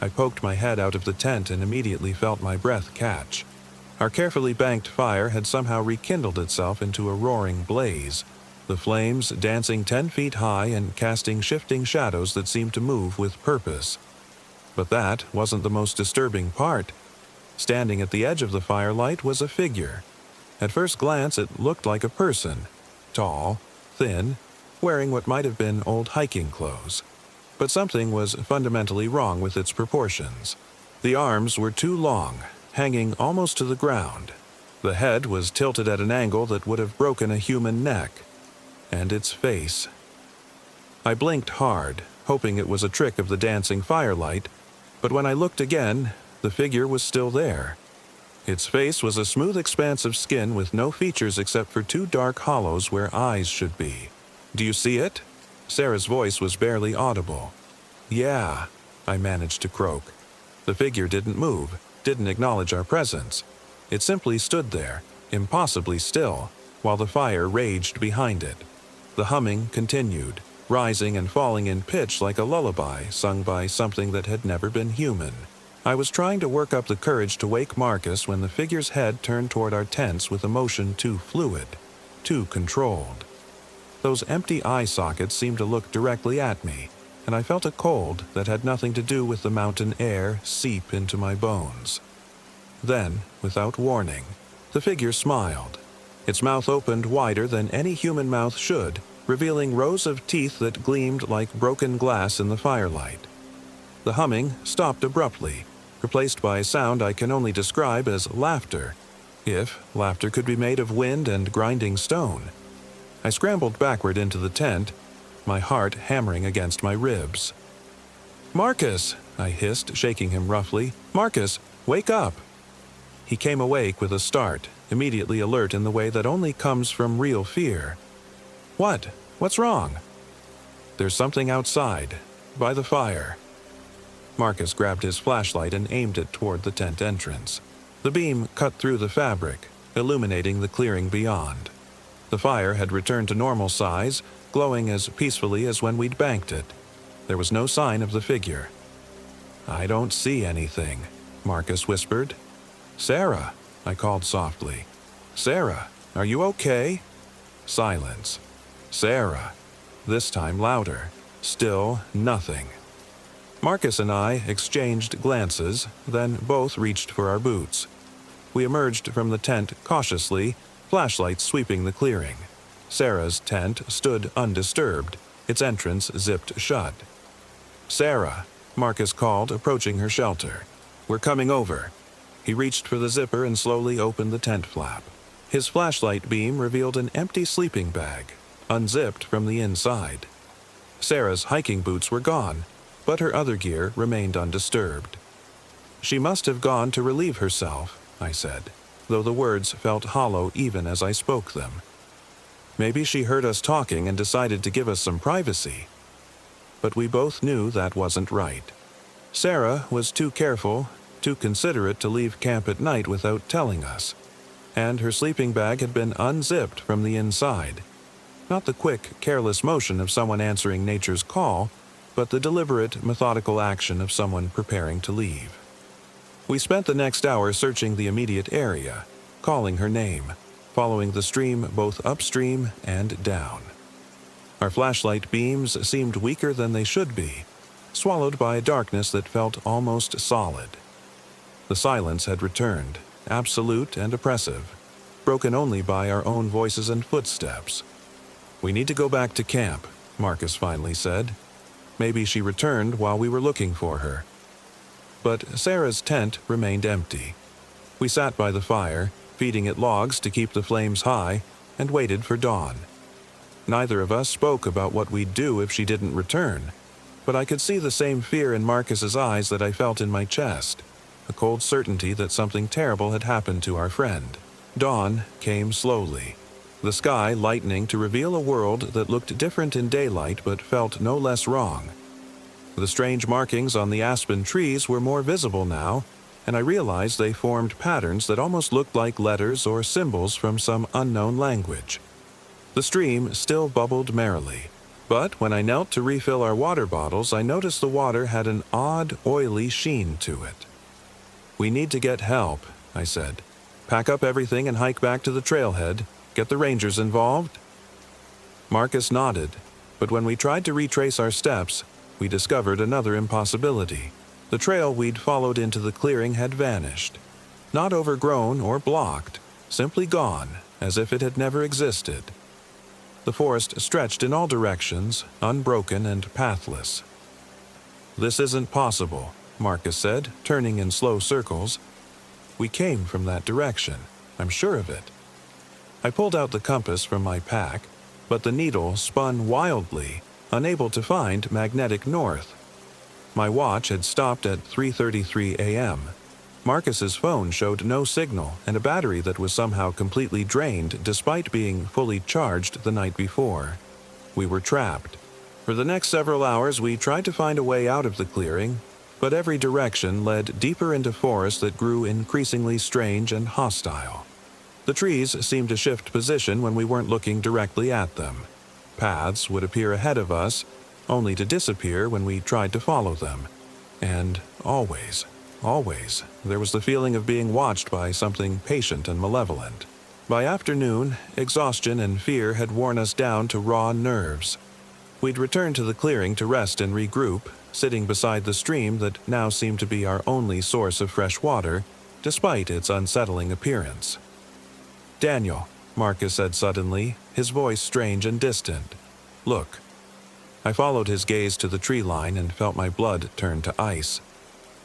S1: I poked my head out of the tent and immediately felt my breath catch. Our carefully banked fire had somehow rekindled itself into a roaring blaze, the flames dancing 10 feet high and casting shifting shadows that seemed to move with purpose. But that wasn't the most disturbing part. Standing at the edge of the firelight was a figure. At first glance, it looked like a person, tall, thin, wearing what might have been old hiking clothes. But something was fundamentally wrong with its proportions. The arms were too long, hanging almost to the ground. The head was tilted at an angle that would have broken a human neck. And its face. I blinked hard, hoping it was a trick of the dancing firelight, but when I looked again, the figure was still there. Its face was a smooth expanse of skin with no features except for 2 dark hollows where eyes should be. "Do you see it?" Sarah's voice was barely audible. "Yeah," I managed to croak. The figure didn't move, didn't acknowledge our presence. It simply stood there, impossibly still, while the fire raged behind it. The humming continued, rising and falling in pitch like a lullaby sung by something that had never been human. I was trying to work up the courage to wake Marcus when the figure's head turned toward our tents with a motion too fluid, too controlled. Those empty eye sockets seemed to look directly at me, and I felt a cold that had nothing to do with the mountain air seep into my bones. Then, without warning, the figure smiled. Its mouth opened wider than any human mouth should, revealing rows of teeth that gleamed like broken glass in the firelight. The humming stopped abruptly, replaced by a sound I can only describe as laughter, if laughter could be made of wind and grinding stone. I scrambled backward into the tent, my heart hammering against my ribs. "Marcus!" I hissed, shaking him roughly. "Marcus, wake up!" He came awake with a start, immediately alert in the way that only comes from real fear. "What? What's wrong?" "There's something outside, by the fire." Marcus grabbed his flashlight and aimed it toward the tent entrance. The beam cut through the fabric, illuminating the clearing beyond. The fire had returned to normal size, glowing as peacefully as when we'd banked it. There was no sign of the figure. "I don't see anything," Marcus whispered. "Sarah," I called softly. "Sarah, are you okay?" Silence. "Sarah." This time louder. Still nothing. Marcus and I exchanged glances, then both reached for our boots. We emerged from the tent cautiously, flashlights sweeping the clearing. Sarah's tent stood undisturbed, its entrance zipped shut. "Sarah," Marcus called, approaching her shelter. "We're coming over." He reached for the zipper and slowly opened the tent flap. His flashlight beam revealed an empty sleeping bag, unzipped from the inside. Sarah's hiking boots were gone, but her other gear remained undisturbed. "She must have gone to relieve herself," I said, though the words felt hollow even as I spoke them. "Maybe she heard us talking and decided to give us some privacy." But we both knew that wasn't right. Sarah was too careful, too considerate to leave camp at night without telling us, and her sleeping bag had been unzipped from the inside. Not the quick, careless motion of someone answering nature's call, but the deliberate, methodical action of someone preparing to leave. We spent the next hour searching the immediate area, calling her name, following the stream both upstream and down. Our flashlight beams seemed weaker than they should be, swallowed by a darkness that felt almost solid. The silence had returned, absolute and oppressive, broken only by our own voices and footsteps. "We need to go back to camp," Marcus finally said. Maybe she returned while we were looking for her. But Sarah's tent remained empty. We sat by the fire, feeding it logs to keep the flames high, and waited for dawn. Neither of us spoke about what we'd do if she didn't return, but I could see the same fear in Marcus's eyes that I felt in my chest, a cold certainty that something terrible had happened to our friend. Dawn came slowly, the sky lightening to reveal a world that looked different in daylight but felt no less wrong. The strange markings on the aspen trees were more visible now, and I realized they formed patterns that almost looked like letters or symbols from some unknown language. The stream still bubbled merrily, but when I knelt to refill our water bottles, I noticed the water had an odd, oily sheen to it. "We need to get help," I said. "Pack up everything and hike back to the trailhead. Get the rangers involved?" Marcus nodded, but when we tried to retrace our steps, we discovered another impossibility. The trail we'd followed into the clearing had vanished. Not overgrown or blocked, simply gone, as if it had never existed. The forest stretched in all directions, unbroken and pathless. "This isn't possible," Marcus said, turning in slow circles. "We came from that direction. I'm sure of it." I pulled out the compass from my pack, but the needle spun wildly, unable to find magnetic north. My watch had stopped at 3:33 a.m. Marcus's phone showed no signal and a battery that was somehow completely drained despite being fully charged the night before. We were trapped. For the next several hours we tried to find a way out of the clearing, but every direction led deeper into forest that grew increasingly strange and hostile. The trees seemed to shift position when we weren't looking directly at them. Paths would appear ahead of us, only to disappear when we tried to follow them. And always, there was the feeling of being watched by something patient and malevolent. By afternoon, exhaustion and fear had worn us down to raw nerves. We'd returned to the clearing to rest and regroup, sitting beside the stream that now seemed to be our only source of fresh water, despite its unsettling appearance. "Daniel," Marcus said suddenly, his voice strange and distant. "Look." I followed his gaze to the tree line and felt my blood turn to ice.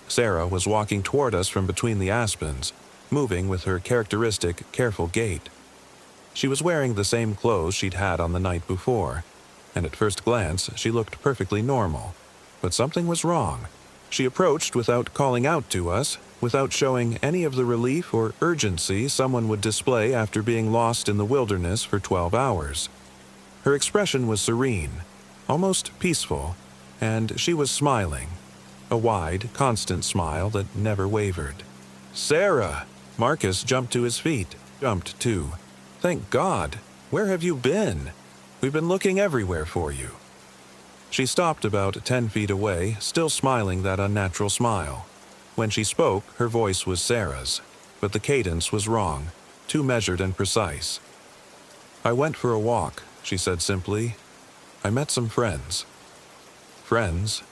S1: Sarah was walking toward us from between the aspens, moving with her characteristic, careful gait. She was wearing the same clothes she'd had on the night before, and at first glance she looked perfectly normal. But something was wrong. She approached without calling out to us, without showing any of the relief or urgency someone would display after being lost in the wilderness for 12 hours. Her expression was serene, almost peaceful, and she was smiling, a wide, constant smile that never wavered. "Sarah!" Marcus jumped to his feet, jumped too. "Thank God! Where have you been? We've been looking everywhere for you." She stopped about 10 feet away, still smiling that unnatural smile. When she spoke, her voice was Sarah's, but the cadence was wrong, too measured and precise. "I went for a walk," she said simply. "I met some friends." "Friends?"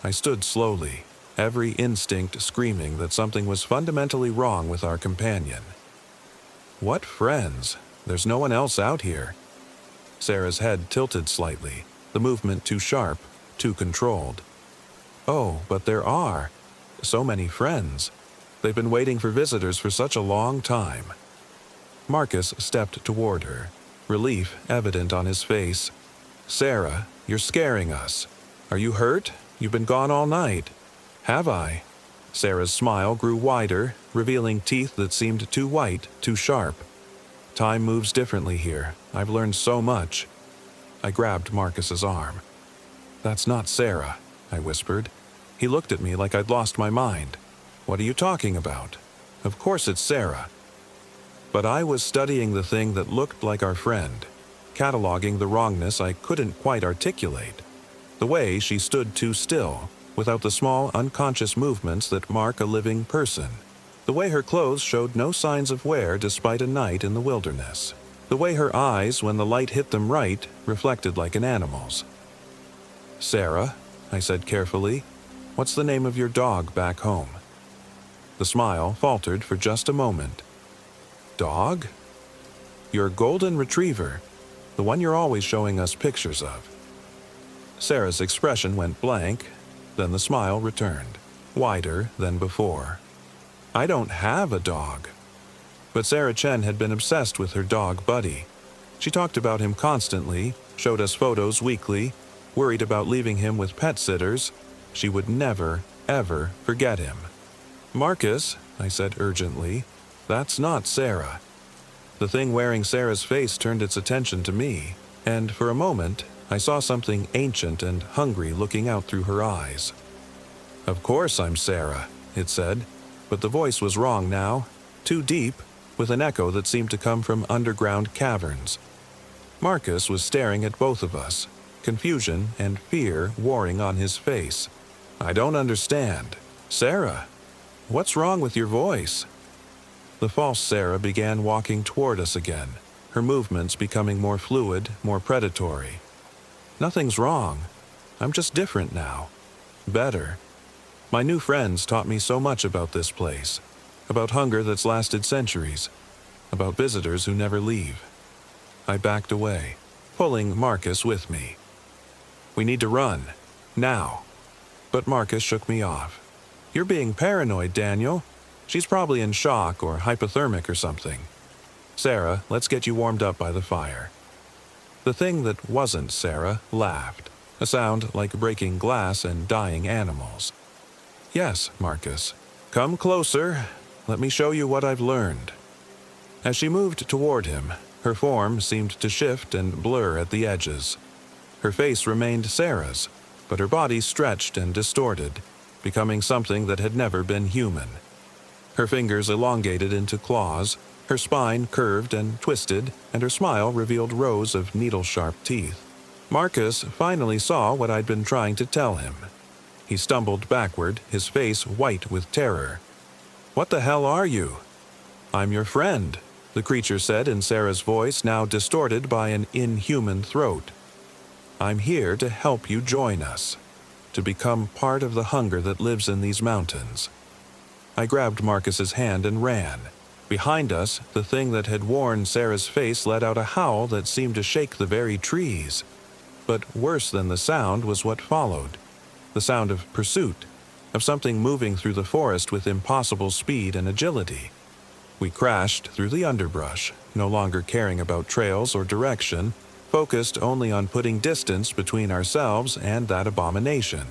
S1: I stood slowly, every instinct screaming that something was fundamentally wrong with our companion. "What friends? There's no one else out here." Sarah's head tilted slightly, the movement too sharp, too controlled. "Oh, but there are. So many friends. They've been waiting for visitors for such a long time." Marcus stepped toward her, relief evident on his face. "Sarah, you're scaring us. Are you hurt? You've been gone all night." "Have I?" Sarah's smile grew wider, revealing teeth that seemed too white, too sharp. "Time moves differently here. I've learned so much." I grabbed Marcus's arm. "That's not Sarah," I whispered. He looked at me like I'd lost my mind. "What are you talking about? Of course it's Sarah." But I was studying the thing that looked like our friend, cataloging the wrongness I couldn't quite articulate. The way she stood too still, without the small unconscious movements that mark a living person. The way her clothes showed no signs of wear despite a night in the wilderness. The way her eyes, when the light hit them right, reflected like an animal's. "Sarah," I said carefully, "what's the name of your dog back home?" The smile faltered for just a moment. "Dog?" "Your golden retriever, the one you're always showing us pictures of." Sarah's expression went blank, then the smile returned, wider than before. "I don't have a dog." But Sarah Chen had been obsessed with her dog Buddy. She talked about him constantly, showed us photos weekly, worried about leaving him with pet sitters. She would never, ever forget him. "Marcus," I said urgently, "that's not Sarah." The thing wearing Sarah's face turned its attention to me, and for a moment, I saw something ancient and hungry looking out through her eyes. "Of course I'm Sarah," it said, but the voice was wrong now, too deep, with an echo that seemed to come from underground caverns. Marcus was staring at both of us, confusion and fear warring on his face. "I don't understand. Sarah, what's wrong with your voice?" The false Sarah began walking toward us again, her movements becoming more fluid, more predatory. "Nothing's wrong. I'm just different now. Better. My new friends taught me so much about this place, about hunger that's lasted centuries, about visitors who never leave." I backed away, pulling Marcus with me. "We need to run. Now." But Marcus shook me off. "You're being paranoid, Daniel. She's probably in shock or hypothermic or something. Sarah, let's get you warmed up by the fire." The thing that wasn't Sarah laughed, a sound like breaking glass and dying animals. "Yes, Marcus. Come closer. Let me show you what I've learned." As she moved toward him, her form seemed to shift and blur at the edges. Her face remained Sarah's, but her body stretched and distorted, becoming something that had never been human. Her fingers elongated into claws, her spine curved and twisted, and her smile revealed rows of needle-sharp teeth. Marcus finally saw what I'd been trying to tell him. He stumbled backward, his face white with terror. "What the hell are you?" "I'm your friend," the creature said in Sarah's voice, now distorted by an inhuman throat. "I'm here to help you join us, to become part of the hunger that lives in these mountains." I grabbed Marcus's hand and ran. Behind us, the thing that had worn Sarah's face let out a howl that seemed to shake the very trees. But worse than the sound was what followed. The sound of pursuit, of something moving through the forest with impossible speed and agility. We crashed through the underbrush, no longer caring about trails or direction, focused only on putting distance between ourselves and that abomination.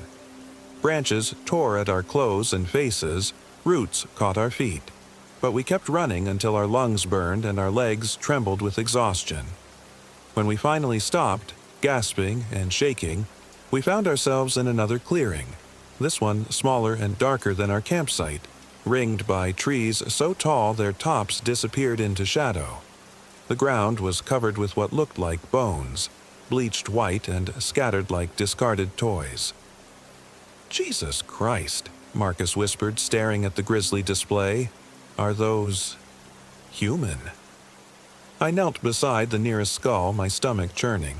S1: Branches tore at our clothes and faces, roots caught our feet, but we kept running until our lungs burned and our legs trembled with exhaustion. When we finally stopped, gasping and shaking, we found ourselves in another clearing, this one smaller and darker than our campsite, ringed by trees so tall their tops disappeared into shadow. The ground was covered with what looked like bones, bleached white and scattered like discarded toys. "Jesus Christ," Marcus whispered, staring at the grisly display. "Are those human?" I knelt beside the nearest skull, my stomach churning.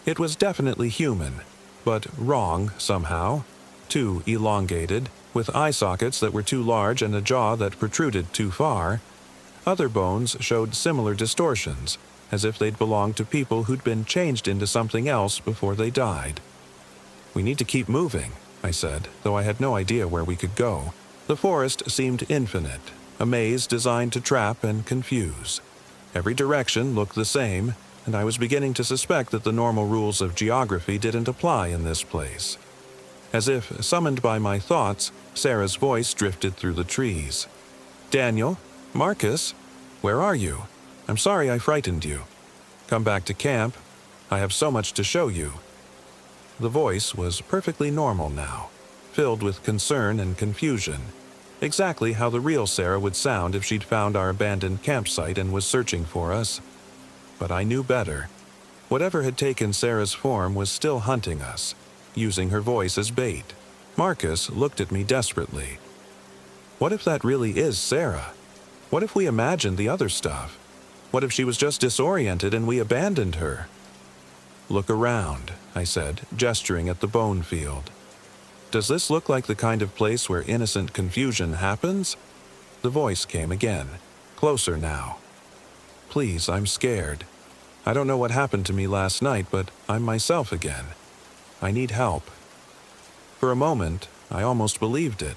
S1: It was definitely human, but wrong somehow, too elongated, with eye sockets that were too large and a jaw that protruded too far. Other bones showed similar distortions, as if they'd belonged to people who'd been changed into something else before they died. "We need to keep moving," I said, though I had no idea where we could go. The forest seemed infinite, a maze designed to trap and confuse. Every direction looked the same, and I was beginning to suspect that the normal rules of geography didn't apply in this place. As if summoned by my thoughts, Sarah's voice drifted through the trees. "Daniel? Marcus? Where are you? I'm sorry I frightened you. Come back to camp. I have so much to show you." The voice was perfectly normal now, filled with concern and confusion, exactly how the real Sarah would sound if she'd found our abandoned campsite and was searching for us. But I knew better. Whatever had taken Sarah's form was still hunting us, using her voice as bait. Marcus looked at me desperately. What if that really is Sarah? What if we imagined the other stuff? What if she was just disoriented and we abandoned her? "Look around," I said, gesturing at the bone field. "Does this look like the kind of place where innocent confusion happens?" The voice came again, closer now. "Please, I'm scared. I don't know what happened to me last night, but I'm myself again. I need help." For a moment, I almost believed it.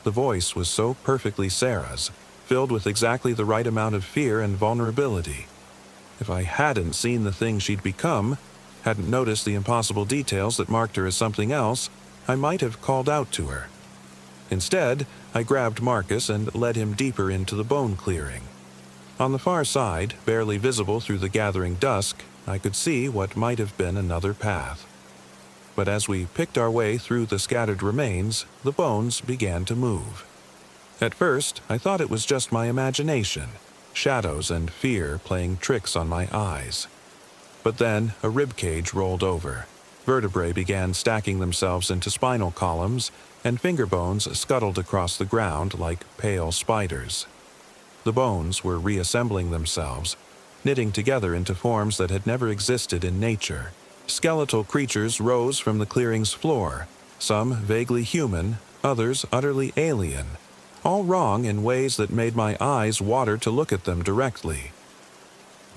S1: The voice was so perfectly Sarah's, filled with exactly the right amount of fear and vulnerability. If I hadn't seen the thing she'd become, hadn't noticed the impossible details that marked her as something else, I might have called out to her. Instead, I grabbed Marcus and led him deeper into the bone clearing. On the far side, barely visible through the gathering dusk, I could see what might have been another path. But as we picked our way through the scattered remains, the bones began to move. At first, I thought it was just my imagination, shadows and fear playing tricks on my eyes. But then a rib cage rolled over. Vertebrae began stacking themselves into spinal columns, and finger bones scuttled across the ground like pale spiders. The bones were reassembling themselves, knitting together into forms that had never existed in nature. Skeletal creatures rose from the clearing's floor, some vaguely human, others utterly alien, all wrong in ways that made my eyes water to look at them directly.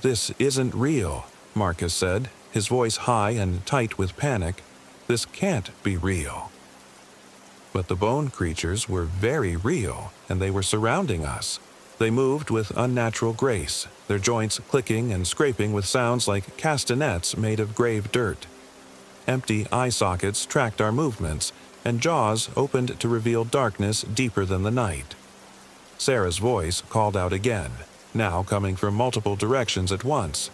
S1: "This isn't real," Marcus said, his voice high and tight with panic. "This can't be real." But the bone creatures were very real, and they were surrounding us. They moved with unnatural grace, their joints clicking and scraping with sounds like castanets made of grave dirt. Empty eye sockets tracked our movements, and jaws opened to reveal darkness deeper than the night. Sarah's voice called out again, now coming from multiple directions at once.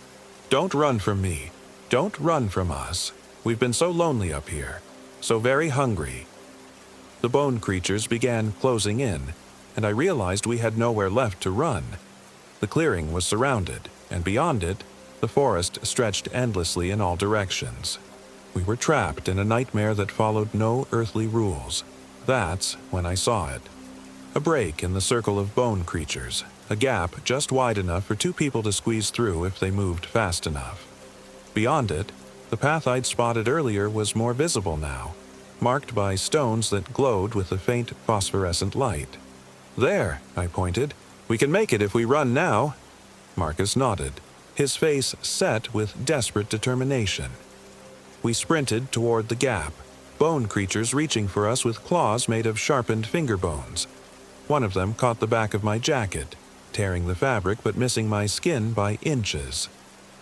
S1: "Don't run from me. Don't run from us. We've been so lonely up here, so very hungry." The bone creatures began closing in, and I realized we had nowhere left to run. The clearing was surrounded, and beyond it, the forest stretched endlessly in all directions. We were trapped in a nightmare that followed no earthly rules. That's when I saw it. A break in the circle of bone creatures, a gap just wide enough for two people to squeeze through if they moved fast enough. Beyond it, the path I'd spotted earlier was more visible now, marked by stones that glowed with a faint phosphorescent light. "There," I pointed. "We can make it if we run now." Marcus nodded, his face set with desperate determination. We sprinted toward the gap, bone creatures reaching for us with claws made of sharpened finger bones. One of them caught the back of my jacket, tearing the fabric but missing my skin by inches.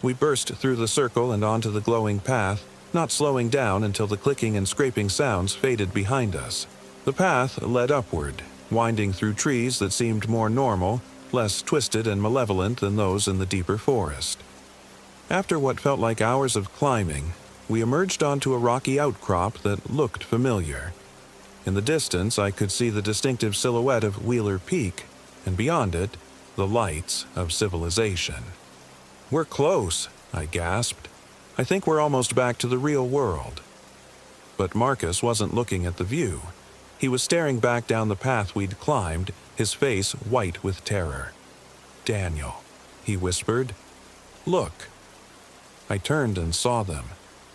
S1: We burst through the circle and onto the glowing path, not slowing down until the clicking and scraping sounds faded behind us. The path led upward, winding through trees that seemed more normal, less twisted and malevolent than those in the deeper forest. After what felt like hours of climbing, we emerged onto a rocky outcrop that looked familiar. In the distance, I could see the distinctive silhouette of Wheeler Peak, and beyond it, the lights of civilization. "We're close," I gasped. "I think we're almost back to the real world." But Marcus wasn't looking at the view. He was staring back down the path we'd climbed, his face white with terror. "Daniel," he whispered. "Look." I turned and saw them.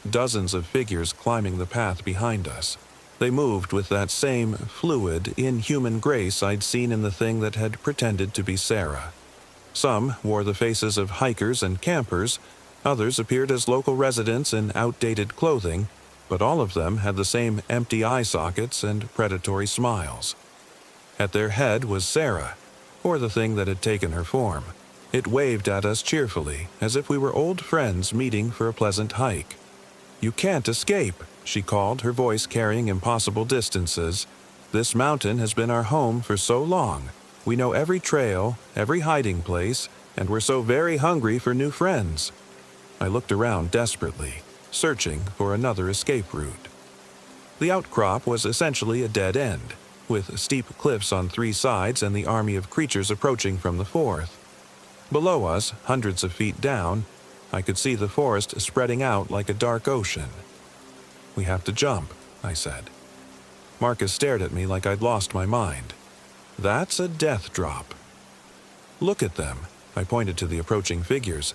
S1: Dozens of figures climbing the path behind us. They moved with that same fluid, inhuman grace I'd seen in the thing that had pretended to be Sarah. Some wore the faces of hikers and campers, others appeared as local residents in outdated clothing, but all of them had the same empty eye sockets and predatory smiles. At their head was Sarah, or the thing that had taken her form. It waved at us cheerfully, as if we were old friends meeting for a pleasant hike. "You can't escape," she called, her voice carrying impossible distances. "This mountain has been our home for so long. We know every trail, every hiding place, and we're so very hungry for new friends." I looked around desperately, searching for another escape route. The outcrop was essentially a dead end, with steep cliffs on three sides and the army of creatures approaching from the fourth. Below us, hundreds of feet down, I could see the forest spreading out like a dark ocean. "We have to jump," I said. Marcus stared at me like I'd lost my mind. "That's a death drop." "Look at them," I pointed to the approaching figures.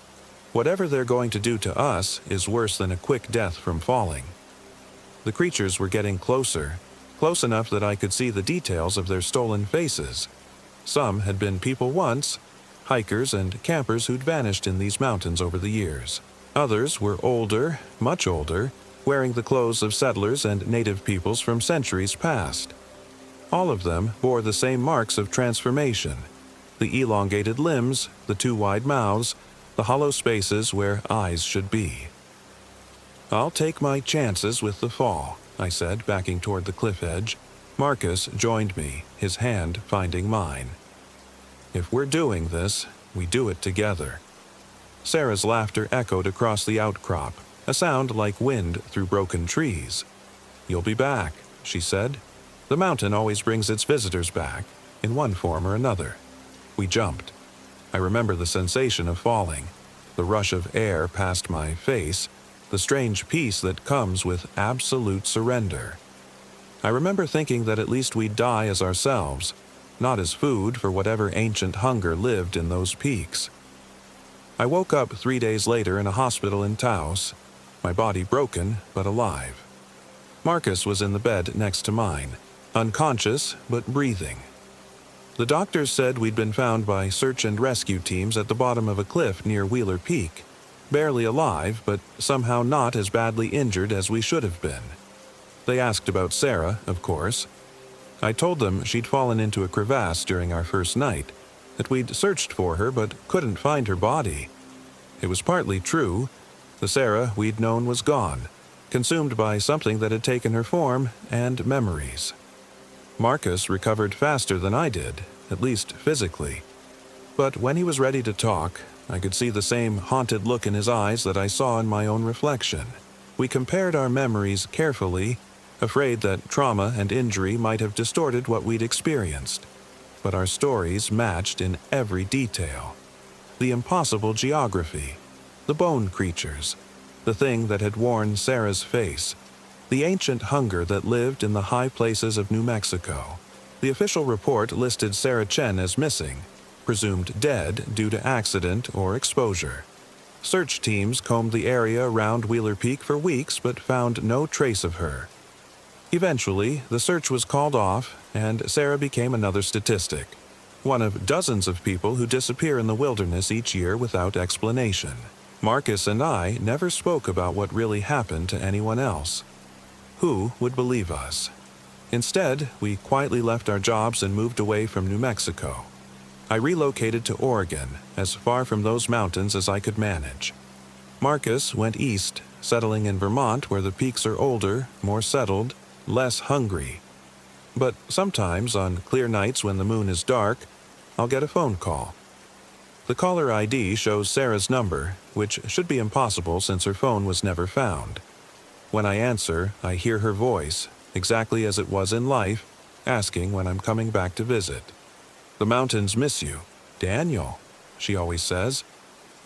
S1: "Whatever they're going to do to us is worse than a quick death from falling." The creatures were getting closer, close enough that I could see the details of their stolen faces. Some had been people once, hikers and campers who'd vanished in these mountains over the years. Others were older, much older, wearing the clothes of settlers and native peoples from centuries past. All of them bore the same marks of transformation: the elongated limbs, the too wide mouths, the hollow spaces where eyes should be. "I'll take my chances with the fall," I said, backing toward the cliff edge. Marcus joined me, his hand finding mine. "If we're doing this, we do it together." Sarah's laughter echoed across the outcrop, a sound like wind through broken trees. "You'll be back," she said. "The mountain always brings its visitors back, in one form or another." We jumped. I remember the sensation of falling, the rush of air past my face, the strange peace that comes with absolute surrender. I remember thinking that at least we'd die as ourselves, not as food for whatever ancient hunger lived in those peaks. I woke up 3 days later in a hospital in Taos, my body broken but alive. Marcus was in the bed next to mine, unconscious but breathing. The doctors said we'd been found by search and rescue teams at the bottom of a cliff near Wheeler Peak, barely alive but somehow not as badly injured as we should have been. They asked about Sarah, of course. I told them she'd fallen into a crevasse during our first night, that we'd searched for her but couldn't find her body. It was partly true. The Sarah we'd known was gone, consumed by something that had taken her form and memories. Marcus recovered faster than I did, at least physically. But when he was ready to talk, I could see the same haunted look in his eyes that I saw in my own reflection. We compared our memories carefully, afraid that trauma and injury might have distorted what we'd experienced. But our stories matched in every detail. The impossible geography, the bone creatures, the thing that had worn Sarah's face, the ancient hunger that lived in the high places of New Mexico. The official report listed Sarah Chen as missing, presumed dead due to accident or exposure. Search teams combed the area around Wheeler Peak for weeks but found no trace of her. Eventually, the search was called off, and Sarah became another statistic, one of dozens of people who disappear in the wilderness each year without explanation. Marcus and I never spoke about what really happened to anyone else. Who would believe us? Instead, we quietly left our jobs and moved away from New Mexico. I relocated to Oregon, as far from those mountains as I could manage. Marcus went east, settling in Vermont where the peaks are older, more settled, less hungry. But sometimes, on clear nights when the moon is dark, I'll get a phone call. The caller ID shows Sarah's number, which should be impossible since her phone was never found. When I answer, I hear her voice, exactly as it was in life, asking when I'm coming back to visit. "The mountains miss you, Daniel," she always says.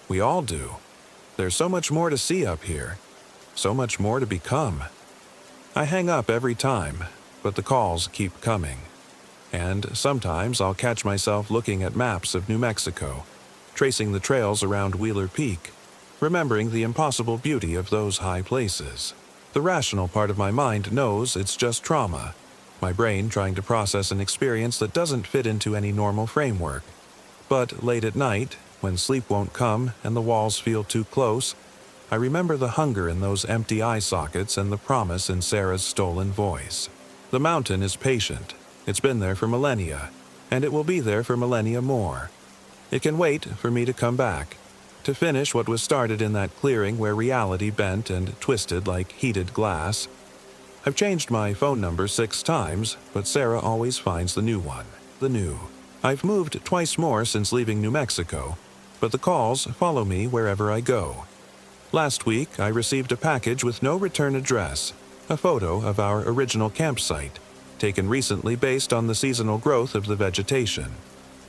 S1: "We all do. There's so much more to see up here, so much more to become." I hang up every time, but the calls keep coming. And sometimes I'll catch myself looking at maps of New Mexico, tracing the trails around Wheeler Peak, remembering the impossible beauty of those high places. The rational part of my mind knows it's just trauma, my brain trying to process an experience that doesn't fit into any normal framework. But late at night, when sleep won't come and the walls feel too close, I remember the hunger in those empty eye sockets and the promise in Sarah's stolen voice. The mountain is patient. It's been there for millennia, and it will be there for millennia more. It can wait for me to come back, to finish what was started in that clearing where reality bent and twisted like heated glass. I've changed my phone number 6 times, but Sarah always finds the new one, the new. I've moved twice more since leaving New Mexico, but the calls follow me wherever I go. Last week, I received a package with no return address, a photo of our original campsite, taken recently based on the seasonal growth of the vegetation.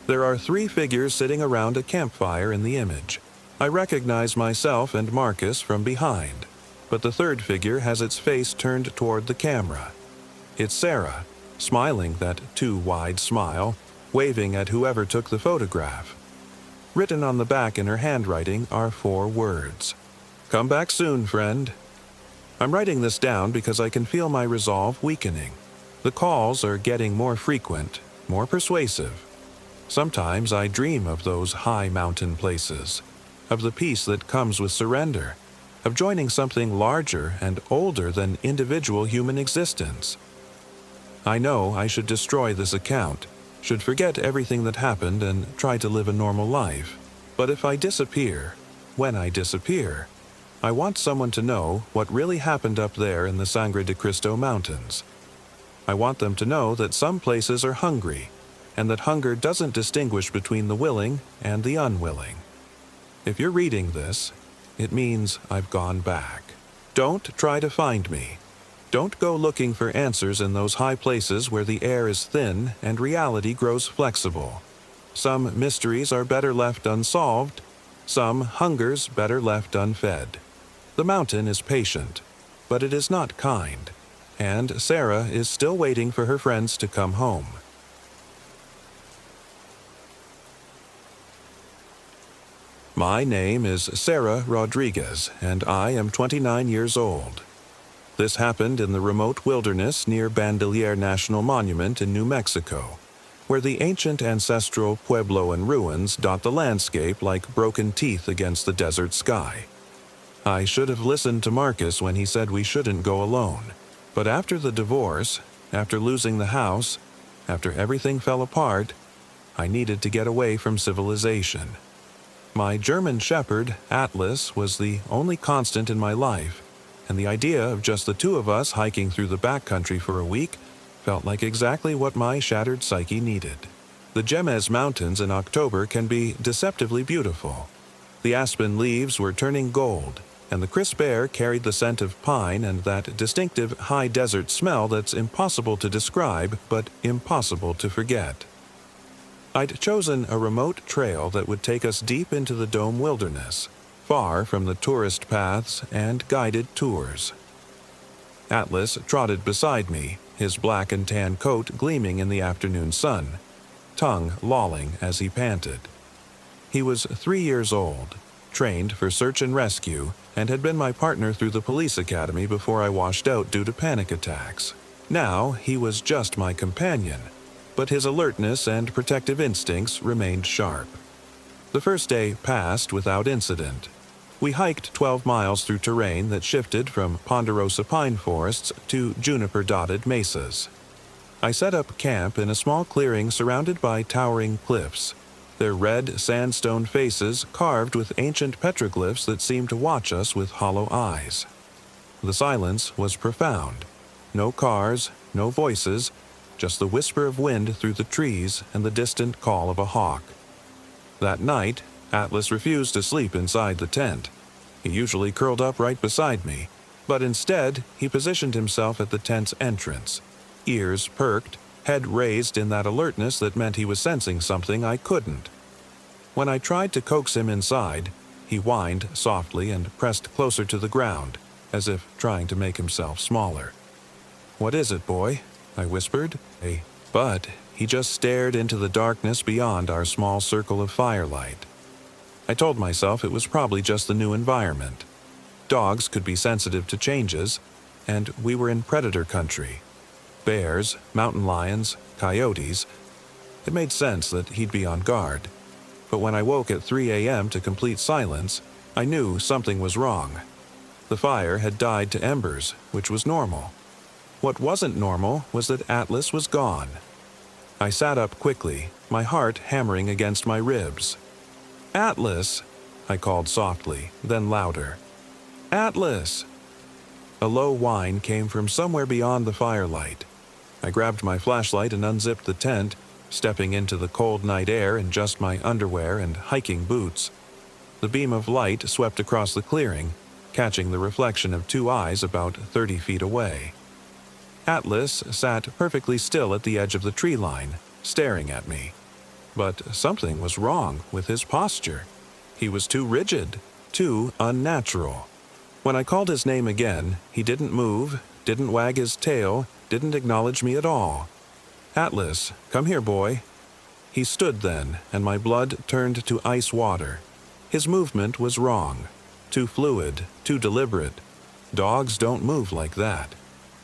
S1: There are 3 figures sitting around a campfire in the image. I recognize myself and Marcus from behind, but the 3rd figure has its face turned toward the camera. It's Sarah, smiling that too wide smile, waving at whoever took the photograph. Written on the back in her handwriting are 4 words. "Come back soon, friend." I'm writing this down because I can feel my resolve weakening. The calls are getting more frequent, more persuasive. Sometimes I dream of those high mountain places, of the peace that comes with surrender, of joining something larger and older than individual human existence. I know I should destroy this account, should forget everything that happened and try to live a normal life. But if I disappear, when I disappear, I want someone to know what really happened up there in the Sangre de Cristo Mountains. I want them to know that some places are hungry, and that hunger doesn't distinguish between the willing and the unwilling. If you're reading this, it means I've gone back. Don't try to find me. Don't go looking for answers in those high places where the air is thin and reality grows flexible. Some mysteries are better left unsolved, some hungers better left unfed. The mountain is patient, but it is not kind, and Sarah is still waiting for her friends to come home. My name is Sarah Rodriguez, and I am 29 years old. This happened in the remote wilderness near Bandelier National Monument in New Mexico, where the ancient ancestral Puebloan ruins dot the landscape like broken teeth against the desert sky. I should have listened to Marcus when he said we shouldn't go alone, but after the divorce, after losing the house, after everything fell apart, I needed to get away from civilization. My German shepherd, Atlas, was the only constant in my life, and the idea of just the two of us hiking through the backcountry for a week felt like exactly what my shattered psyche needed. The Jemez Mountains in October can be deceptively beautiful. The aspen leaves were turning gold, and the crisp air carried the scent of pine and that distinctive high desert smell that's impossible to describe but impossible to forget. I'd chosen a remote trail that would take us deep into the Dome Wilderness, far from the tourist paths and guided tours. Atlas trotted beside me, his black and tan coat gleaming in the afternoon sun, tongue lolling as he panted. He was 3 years old, trained for search and rescue, and had been my partner through the police academy before I washed out due to panic attacks. Now he was just my companion, but his alertness and protective instincts remained sharp. The first day passed without incident. We hiked 12 miles through terrain that shifted from ponderosa pine forests to juniper-dotted mesas. I set up camp in a small clearing surrounded by towering cliffs, their red sandstone faces carved with ancient petroglyphs that seemed to watch us with hollow eyes. The silence was profound. No cars, no voices, just the whisper of wind through the trees and the distant call of a hawk. That night, Atlas refused to sleep inside the tent. He usually curled up right beside me, but instead he positioned himself at the tent's entrance, ears perked, head raised in that alertness that meant he was sensing something I couldn't. When I tried to coax him inside, he whined softly and pressed closer to the ground, as if trying to make himself smaller. "What is it, boy?" I whispered. But he just stared into the darkness beyond our small circle of firelight. I told myself it was probably just the new environment. Dogs could be sensitive to changes, and we were in predator country. Bears, mountain lions, coyotes. It made sense that he'd be on guard. But when I woke at 3 a.m. to complete silence, I knew something was wrong. The fire had died to embers, which was normal. What wasn't normal was that Atlas was gone. I sat up quickly, my heart hammering against my ribs. "Atlas!" I called softly, then louder. "Atlas!" A low whine came from somewhere beyond the firelight. I grabbed my flashlight and unzipped the tent, stepping into the cold night air in just my underwear and hiking boots. The beam of light swept across the clearing, catching the reflection of two eyes about 30 feet away. Atlas sat perfectly still at the edge of the tree line, staring at me. But something was wrong with his posture. He was too rigid, too unnatural. When I called his name again, he didn't move, didn't wag his tail, didn't acknowledge me at all. "Atlas, come here, boy." He stood then, and my blood turned to ice water. His movement was wrong, too fluid, too deliberate. Dogs don't move like that.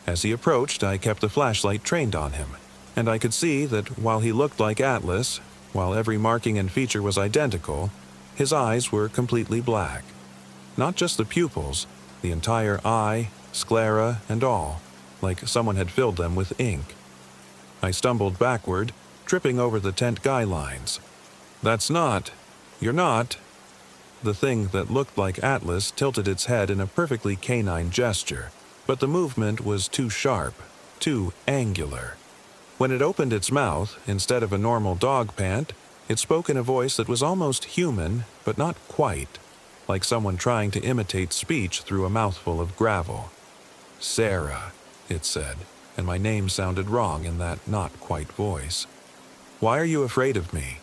S1: As he approached, I kept the flashlight trained on him, and I could see that while he looked like Atlas, while every marking and feature was identical, his eyes were completely black. Not just the pupils, the entire eye, sclera, and all, like someone had filled them with ink. I stumbled backward, tripping over the tent guy lines. You're not. The thing that looked like Atlas tilted its head in a perfectly canine gesture, but the movement was too sharp, too angular. When it opened its mouth, instead of a normal dog pant, It spoke in a voice that was almost human, but not quite, like someone trying to imitate speech through a mouthful of gravel. "Sarah," it said, and my name sounded wrong in that not-quite voice. "Why are you afraid of me?"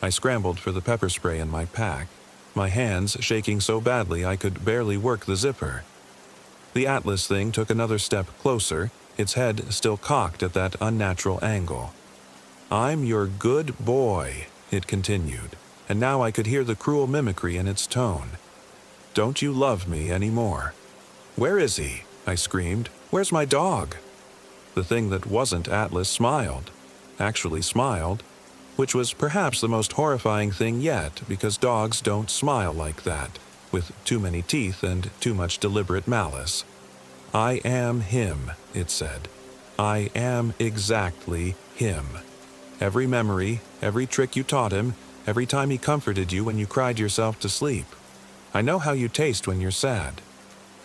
S1: I scrambled for the pepper spray in my pack, my hands shaking so badly I could barely work the zipper. The Atlas thing took another step closer, its head still cocked at that unnatural angle. "I'm your good boy," it continued, and now I could hear the cruel mimicry in its tone. "Don't you love me anymore?" "Where is he?" I screamed. "Where's my dog?" The thing that wasn't Atlas smiled. Actually smiled, which was perhaps the most horrifying thing yet, because dogs don't smile like that, with too many teeth and too much deliberate malice. "I am him," it said. "I am exactly him. Every memory, every trick you taught him, every time he comforted you when you cried yourself to sleep. I know how you taste when you're sad."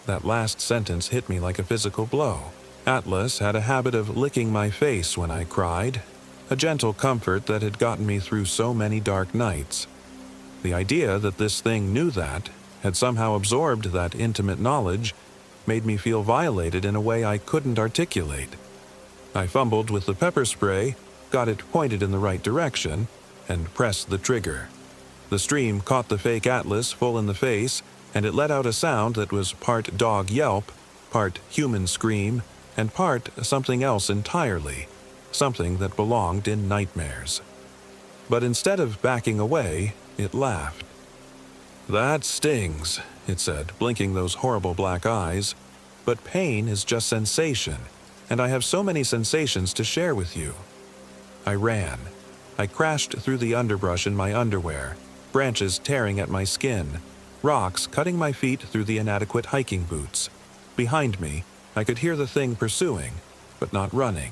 S1: That last sentence hit me like a physical blow. Atlas had a habit of licking my face when I cried, a gentle comfort that had gotten me through so many dark nights. The idea that this thing knew that, had somehow absorbed that intimate knowledge, made me feel violated in a way I couldn't articulate. I fumbled with the pepper spray, got it pointed in the right direction, and pressed the trigger. The stream caught the fake Atlas full in the face, and it let out a sound that was part dog yelp, part human scream, and part something else entirely, something that belonged in nightmares. But instead of backing away, it laughed. "That stings," it said, blinking those horrible black eyes. "But pain is just sensation, and I have so many sensations to share with you." I ran. I crashed through the underbrush in my underwear, branches tearing at my skin, rocks cutting my feet through the inadequate hiking boots. Behind me, I could hear the thing pursuing, but not running,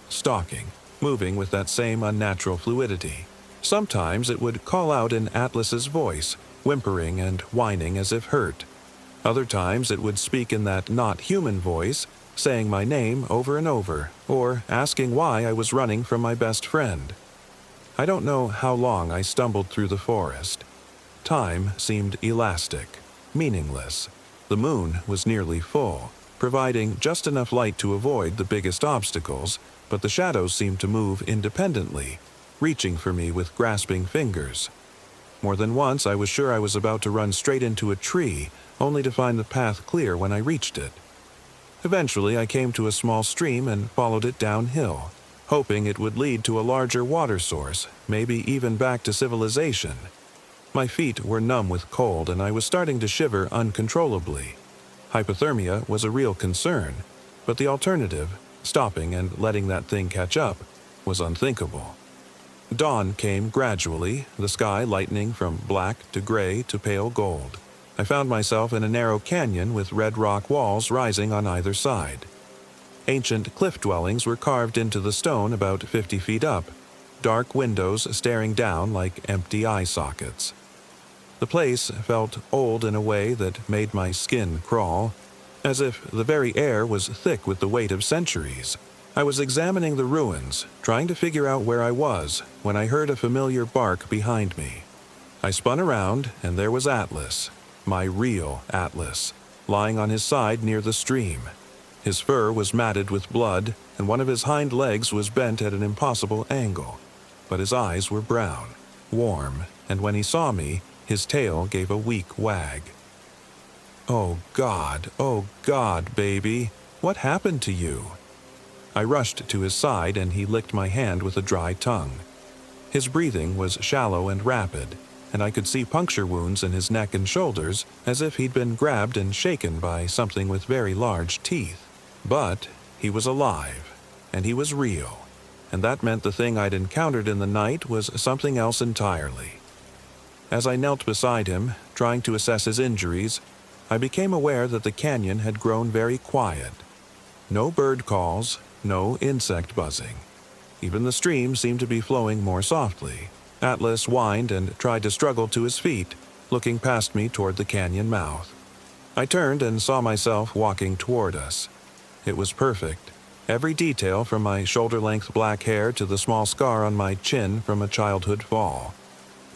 S1: stalking, moving with that same unnatural fluidity. Sometimes it would call out in Atlas's voice, whimpering and whining as if hurt. Other times it would speak in that not-human voice, saying my name over and over, or asking why I was running from my best friend. I don't know how long I stumbled through the forest. Time seemed elastic, meaningless. The moon was nearly full, providing just enough light to avoid the biggest obstacles, but the shadows seemed to move independently, reaching for me with grasping fingers. More than once I was sure I was about to run straight into a tree, only to find the path clear when I reached it. Eventually I came to a small stream and followed it downhill, hoping it would lead to a larger water source, maybe even back to civilization. My feet were numb with cold and I was starting to shiver uncontrollably. Hypothermia was a real concern, but the alternative, stopping and letting that thing catch up, was unthinkable. Dawn came gradually, the sky lightening from black to gray to pale gold. I found myself in a narrow canyon with red rock walls rising on either side. Ancient cliff dwellings were carved into the stone about 50 feet up, dark windows staring down like empty eye sockets. The place felt old in a way that made my skin crawl, as if the very air was thick with the weight of centuries. I was examining the ruins, trying to figure out where I was, when I heard a familiar bark behind me. I spun around, and there was Atlas, my real Atlas, lying on his side near the stream. His fur was matted with blood, and one of his hind legs was bent at an impossible angle. But his eyes were brown, warm, and when he saw me, his tail gave a weak wag. Oh God, baby, what happened to you?" I rushed to his side and he licked my hand with a dry tongue. His breathing was shallow and rapid, and I could see puncture wounds in his neck and shoulders as if he'd been grabbed and shaken by something with very large teeth. But he was alive, and he was real, and that meant the thing I'd encountered in the night was something else entirely. As I knelt beside him, trying to assess his injuries, I became aware that the canyon had grown very quiet. No bird calls, no insect buzzing. Even the stream seemed to be flowing more softly. Atlas whined and tried to struggle to his feet, looking past me toward the canyon mouth. I turned and saw myself walking toward us. It was perfect. Every detail from my shoulder-length black hair to the small scar on my chin from a childhood fall.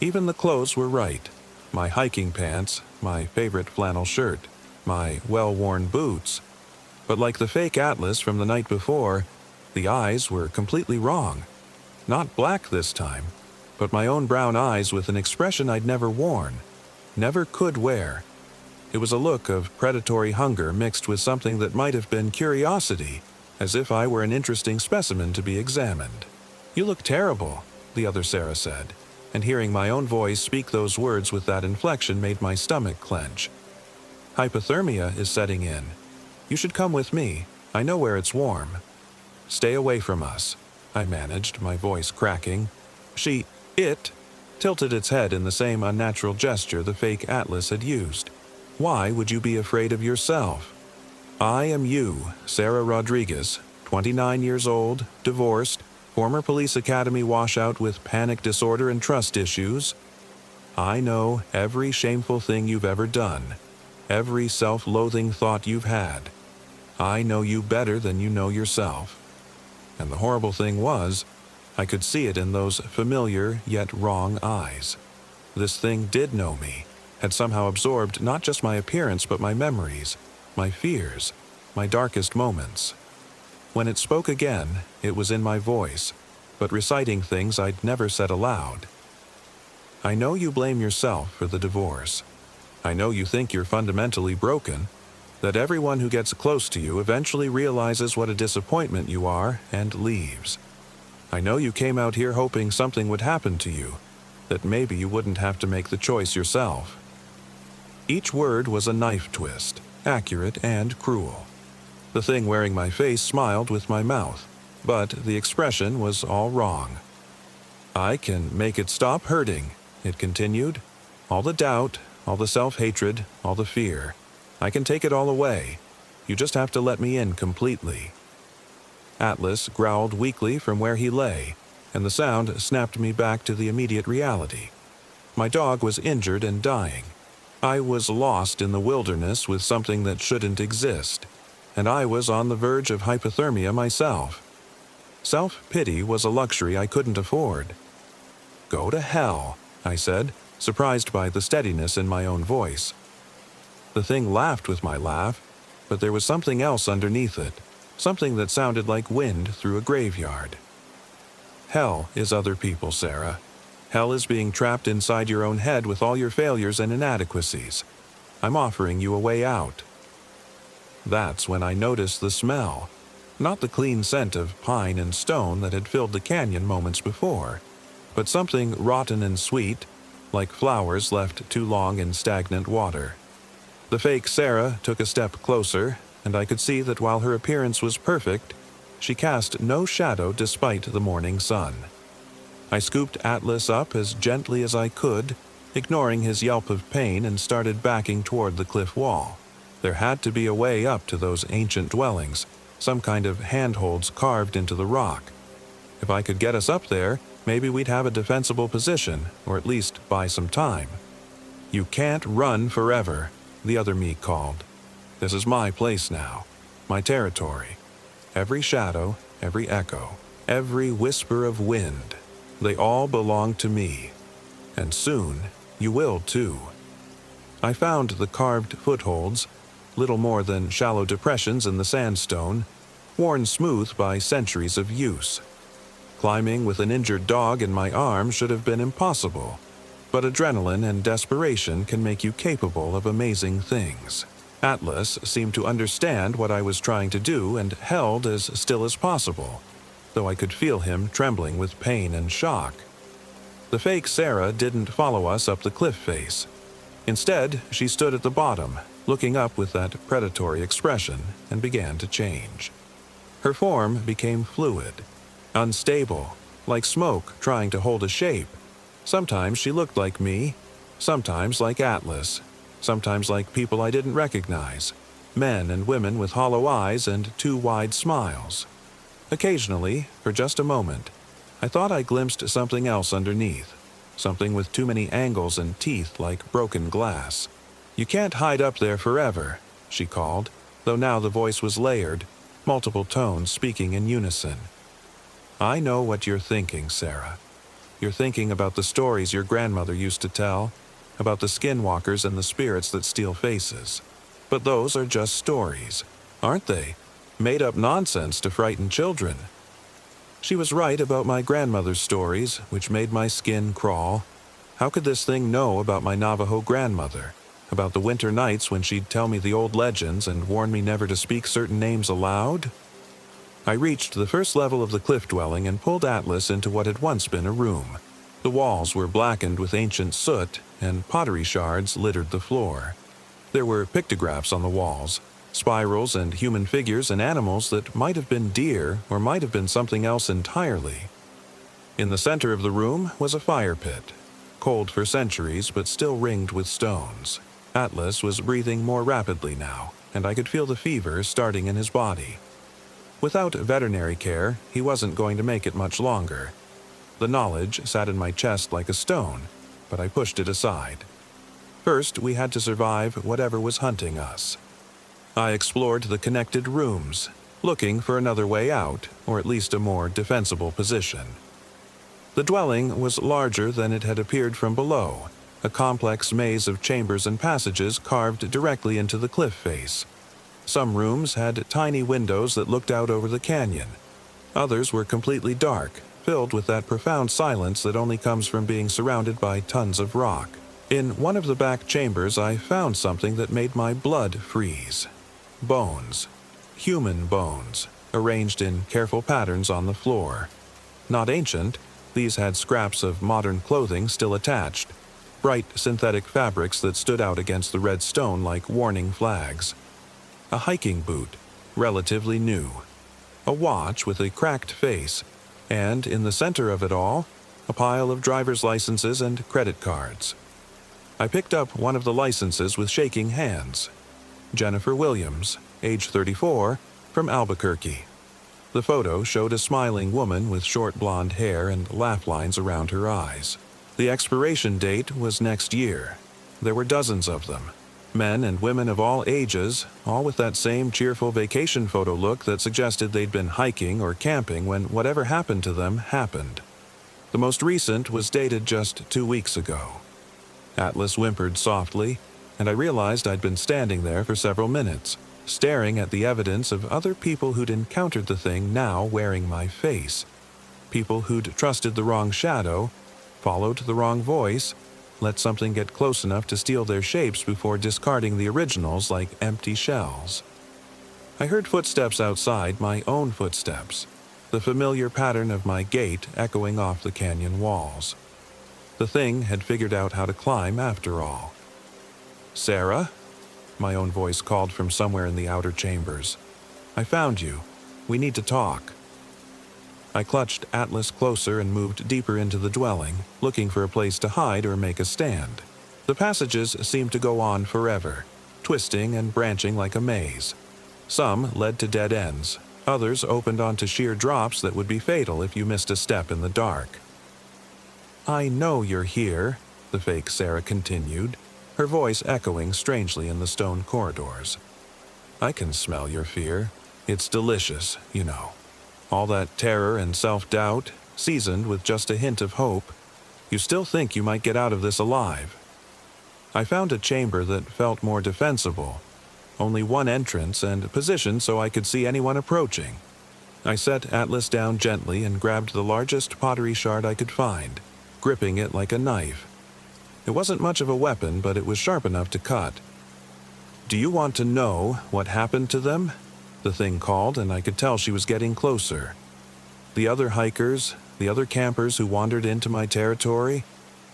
S1: Even the clothes were right. My hiking pants, my favorite flannel shirt, my well-worn boots. But like the fake Atlas from the night before, the eyes were completely wrong. Not black this time, but my own brown eyes with an expression I'd never worn, never could wear. It was a look of predatory hunger mixed with something that might have been curiosity, as if I were an interesting specimen to be examined. "You look terrible," the other Sarah said, and hearing my own voice speak those words with that inflection made my stomach clench. "Hypothermia is setting in. You should come with me. I know where it's warm." "Stay away from us," I managed, my voice cracking. It tilted its head in the same unnatural gesture the fake Atlas had used. "Why would you be afraid of yourself? I am you, Sarah Rodriguez, 29 years old, divorced, former police academy washout with panic disorder and trust issues. I know every shameful thing you've ever done, every self-loathing thought you've had. I know you better than you know yourself." And the horrible thing was, I could see it in those familiar yet wrong eyes. This thing did know me, had somehow absorbed not just my appearance but my memories, my fears, my darkest moments. When it spoke again, it was in my voice, but reciting things I'd never said aloud. "I know you blame yourself for the divorce. I know you think you're fundamentally broken, that everyone who gets close to you eventually realizes what a disappointment you are and leaves. I know you came out here hoping something would happen to you, that maybe you wouldn't have to make the choice yourself." Each word was a knife twist, accurate and cruel. The thing wearing my face smiled with my mouth, but the expression was all wrong. "I can make it stop hurting," it continued. "All the doubt, all the self-hatred, all the fear. I can take it all away. You just have to let me in completely." Atlas growled weakly from where he lay, and the sound snapped me back to the immediate reality. My dog was injured and dying. I was lost in the wilderness with something that shouldn't exist, and I was on the verge of hypothermia myself. Self-pity was a luxury I couldn't afford. "Go to hell," I said, surprised by the steadiness in my own voice. The thing laughed with my laugh, but there was something else underneath it, something that sounded like wind through a graveyard. "Hell is other people, Sarah. Hell is being trapped inside your own head with all your failures and inadequacies. I'm offering you a way out." That's when I noticed the smell, not the clean scent of pine and stone that had filled the canyon moments before, but something rotten and sweet, like flowers left too long in stagnant water. The fake Sarah took a step closer, and I could see that while her appearance was perfect, she cast no shadow despite the morning sun. I scooped Atlas up as gently as I could, ignoring his yelp of pain, and started backing toward the cliff wall. There had to be a way up to those ancient dwellings, some kind of handholds carved into the rock. If I could get us up there, maybe we'd have a defensible position, or at least buy some time. "You can't run forever," the other me called. "This is my place now, my territory. Every shadow, every echo, every whisper of wind, they all belong to me. And soon, you will too." I found the carved footholds, little more than shallow depressions in the sandstone, worn smooth by centuries of use. Climbing with an injured dog in my arm should have been impossible, but adrenaline and desperation can make you capable of amazing things. Atlas seemed to understand what I was trying to do and held as still as possible, though I could feel him trembling with pain and shock. The fake Sarah didn't follow us up the cliff face. Instead, she stood at the bottom, looking up with that predatory expression, and began to change. Her form became fluid, unstable, like smoke trying to hold a shape. Sometimes she looked like me, sometimes like Atlas, sometimes like people I didn't recognize, men and women with hollow eyes and too wide smiles. Occasionally, for just a moment, I thought I glimpsed something else underneath, something with too many angles and teeth like broken glass. "You can't hide up there forever," she called, though now the voice was layered, multiple tones speaking in unison. "I know what you're thinking, Sarah. You're thinking about the stories your grandmother used to tell, about the skinwalkers and the spirits that steal faces. But those are just stories, aren't they? Made-up nonsense to frighten children." She was right about my grandmother's stories, which made my skin crawl. How could this thing know about my Navajo grandmother? About the winter nights when she'd tell me the old legends and warn me never to speak certain names aloud? I reached the first level of the cliff dwelling and pulled Atlas into what had once been a room. The walls were blackened with ancient soot, and pottery shards littered the floor. There were pictographs on the walls, spirals and human figures and animals that might have been deer or might have been something else entirely. In the center of the room was a fire pit, cold for centuries but still ringed with stones. Atlas was breathing more rapidly now, and I could feel the fever starting in his body. Without veterinary care, he wasn't going to make it much longer. The knowledge sat in my chest like a stone, but I pushed it aside. First, we had to survive whatever was hunting us. I explored the connected rooms, looking for another way out, or at least a more defensible position. The dwelling was larger than it had appeared from below, a complex maze of chambers and passages carved directly into the cliff face. Some rooms had tiny windows that looked out over the canyon. Others were completely dark, filled with that profound silence that only comes from being surrounded by tons of rock. In one of the back chambers, I found something that made my blood freeze. Bones. Human bones, arranged in careful patterns on the floor. Not ancient, these had scraps of modern clothing still attached. Bright synthetic fabrics that stood out against the red stone like warning flags. A hiking boot, relatively new. A watch with a cracked face, and in the center of it all, a pile of driver's licenses and credit cards. I picked up one of the licenses with shaking hands. Jennifer Williams, age 34, from Albuquerque. The photo showed a smiling woman with short blonde hair and laugh lines around her eyes. The expiration date was next year. There were dozens of them. Men and women of all ages, all with that same cheerful vacation photo look that suggested they'd been hiking or camping when whatever happened to them happened. The most recent was dated just 2 weeks ago. Atlas whimpered softly, and I realized I'd been standing there for several minutes, staring at the evidence of other people who'd encountered the thing now wearing my face. People who'd trusted the wrong shadow, followed the wrong voice, let something get close enough to steal their shapes before discarding the originals like empty shells. I heard footsteps outside, my own footsteps, the familiar pattern of my gait echoing off the canyon walls. The thing had figured out how to climb after all. "Sarah?" My own voice called from somewhere in the outer chambers. "I found you. We need to talk." I clutched Atlas closer and moved deeper into the dwelling, looking for a place to hide or make a stand. The passages seemed to go on forever, twisting and branching like a maze. Some led to dead ends. Others opened onto sheer drops that would be fatal if you missed a step in the dark. "I know you're here," the fake Sarah continued, her voice echoing strangely in the stone corridors. "I can smell your fear. It's delicious, you know. All that terror and self-doubt, seasoned with just a hint of hope. You still think you might get out of this alive." I found a chamber that felt more defensible. Only one entrance and positioned so I could see anyone approaching. I set Atlas down gently and grabbed the largest pottery shard I could find, gripping it like a knife. It wasn't much of a weapon, but it was sharp enough to cut. "Do you want to know what happened to them?" The thing called, and I could tell she was getting closer. The other hikers, the other campers who wandered into my territory,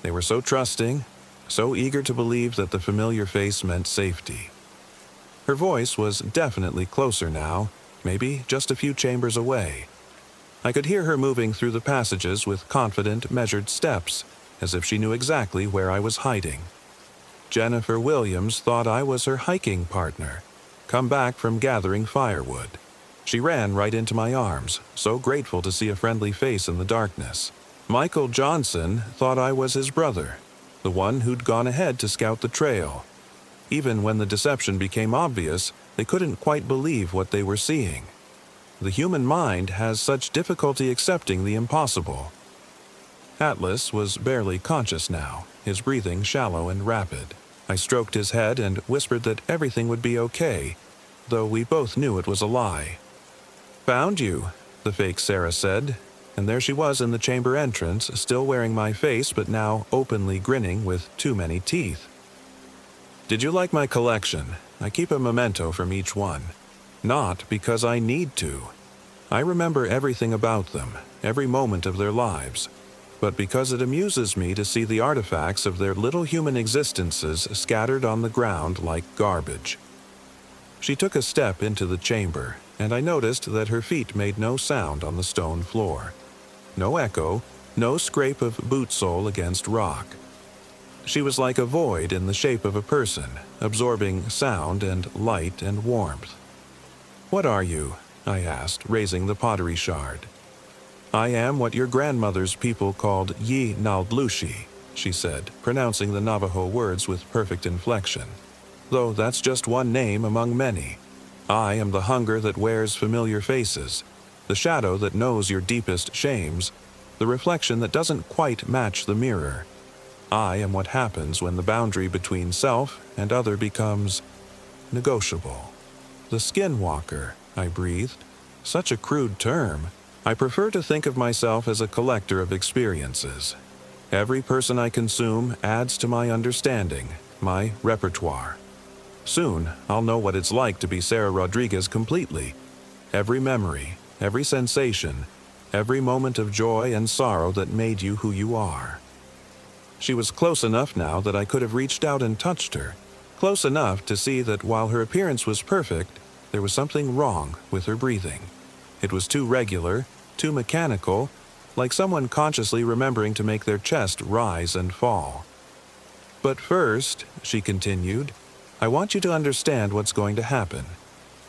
S1: they were so trusting, so eager to believe that the familiar face meant safety. Her voice was definitely closer now, maybe just a few chambers away. I could hear her moving through the passages with confident, measured steps, as if she knew exactly where I was hiding. Jennifer Williams thought I was her hiking partner, come back from gathering firewood. She ran right into my arms, so grateful to see a friendly face in the darkness. Michael Johnson thought I was his brother, the one who'd gone ahead to scout the trail. Even when the deception became obvious, they couldn't quite believe what they were seeing. The human mind has such difficulty accepting the impossible. Atlas was barely conscious now, his breathing shallow and rapid. I stroked his head and whispered that everything would be okay, though we both knew it was a lie. "Found you," the fake Sarah said, and there she was in the chamber entrance, still wearing my face but now openly grinning with too many teeth. "Did you like my collection? I keep a memento from each one. Not because I need to. I remember everything about them, every moment of their lives, but because it amuses me to see the artifacts of their little human existences scattered on the ground like garbage." She took a step into the chamber, and I noticed that her feet made no sound on the stone floor. No echo, no scrape of boot sole against rock. She was like a void in the shape of a person, absorbing sound and light and warmth. "What are you?" I asked, raising the pottery shard. "I am what your grandmother's people called Yi Naldlushi," she said, pronouncing the Navajo words with perfect inflection. "Though that's just one name among many. I am the hunger that wears familiar faces, the shadow that knows your deepest shames, the reflection that doesn't quite match the mirror. I am what happens when the boundary between self and other becomes negotiable." "The skinwalker," I breathed. "Such a crude term. I prefer to think of myself as a collector of experiences. Every person I consume adds to my understanding, my repertoire. Soon, I'll know what it's like to be Sarah Rodriguez completely. Every memory, every sensation, every moment of joy and sorrow that made you who you are." She was close enough now that I could have reached out and touched her, close enough to see that while her appearance was perfect, there was something wrong with her breathing. It was too regular, too mechanical, like someone consciously remembering to make their chest rise and fall. "But first," she continued, "I want you to understand what's going to happen.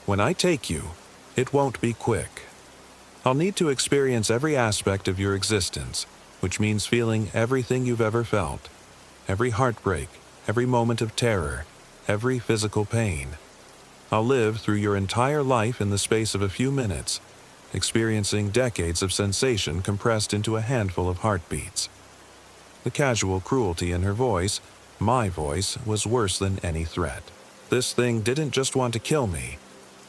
S1: When I take you, it won't be quick. I'll need to experience every aspect of your existence, which means feeling everything you've ever felt. Every heartbreak, every moment of terror, every physical pain. I'll live through your entire life in the space of a few minutes, experiencing decades of sensation compressed into a handful of heartbeats." The casual cruelty in her voice, my voice, was worse than any threat. This thing didn't just want to kill me.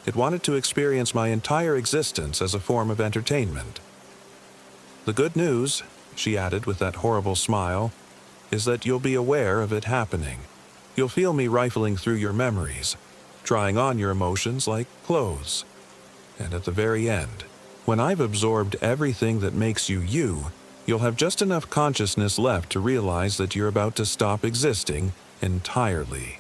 S1: It wanted to experience my entire existence as a form of entertainment. "The good news," she added with that horrible smile, "is that you'll be aware of it happening. You'll feel me rifling through your memories, trying on your emotions like clothes. And at the very end, when I've absorbed everything that makes you you, you'll have just enough consciousness left to realize that you're about to stop existing entirely."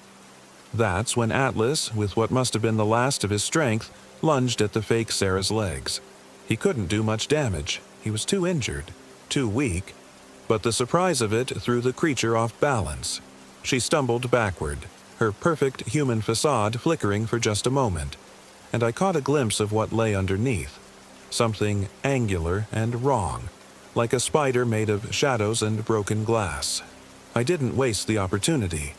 S1: That's when Atlas, with what must have been the last of his strength, lunged at the fake Sarah's legs. He couldn't do much damage. He was too injured, too weak, but the surprise of it threw the creature off balance. She stumbled backward, her perfect human facade flickering for just a moment, and I caught a glimpse of what lay underneath, something angular and wrong, like a spider made of shadows and broken glass. I didn't waste the opportunity.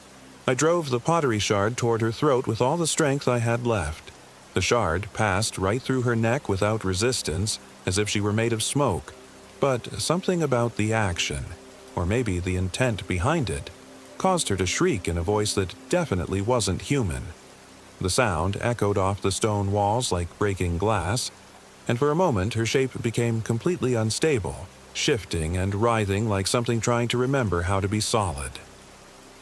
S1: I drove the pottery shard toward her throat with all the strength I had left. The shard passed right through her neck without resistance, as if she were made of smoke. But something about the action, or maybe the intent behind it, caused her to shriek in a voice that definitely wasn't human. The sound echoed off the stone walls like breaking glass, and for a moment her shape became completely unstable, shifting and writhing like something trying to remember how to be solid.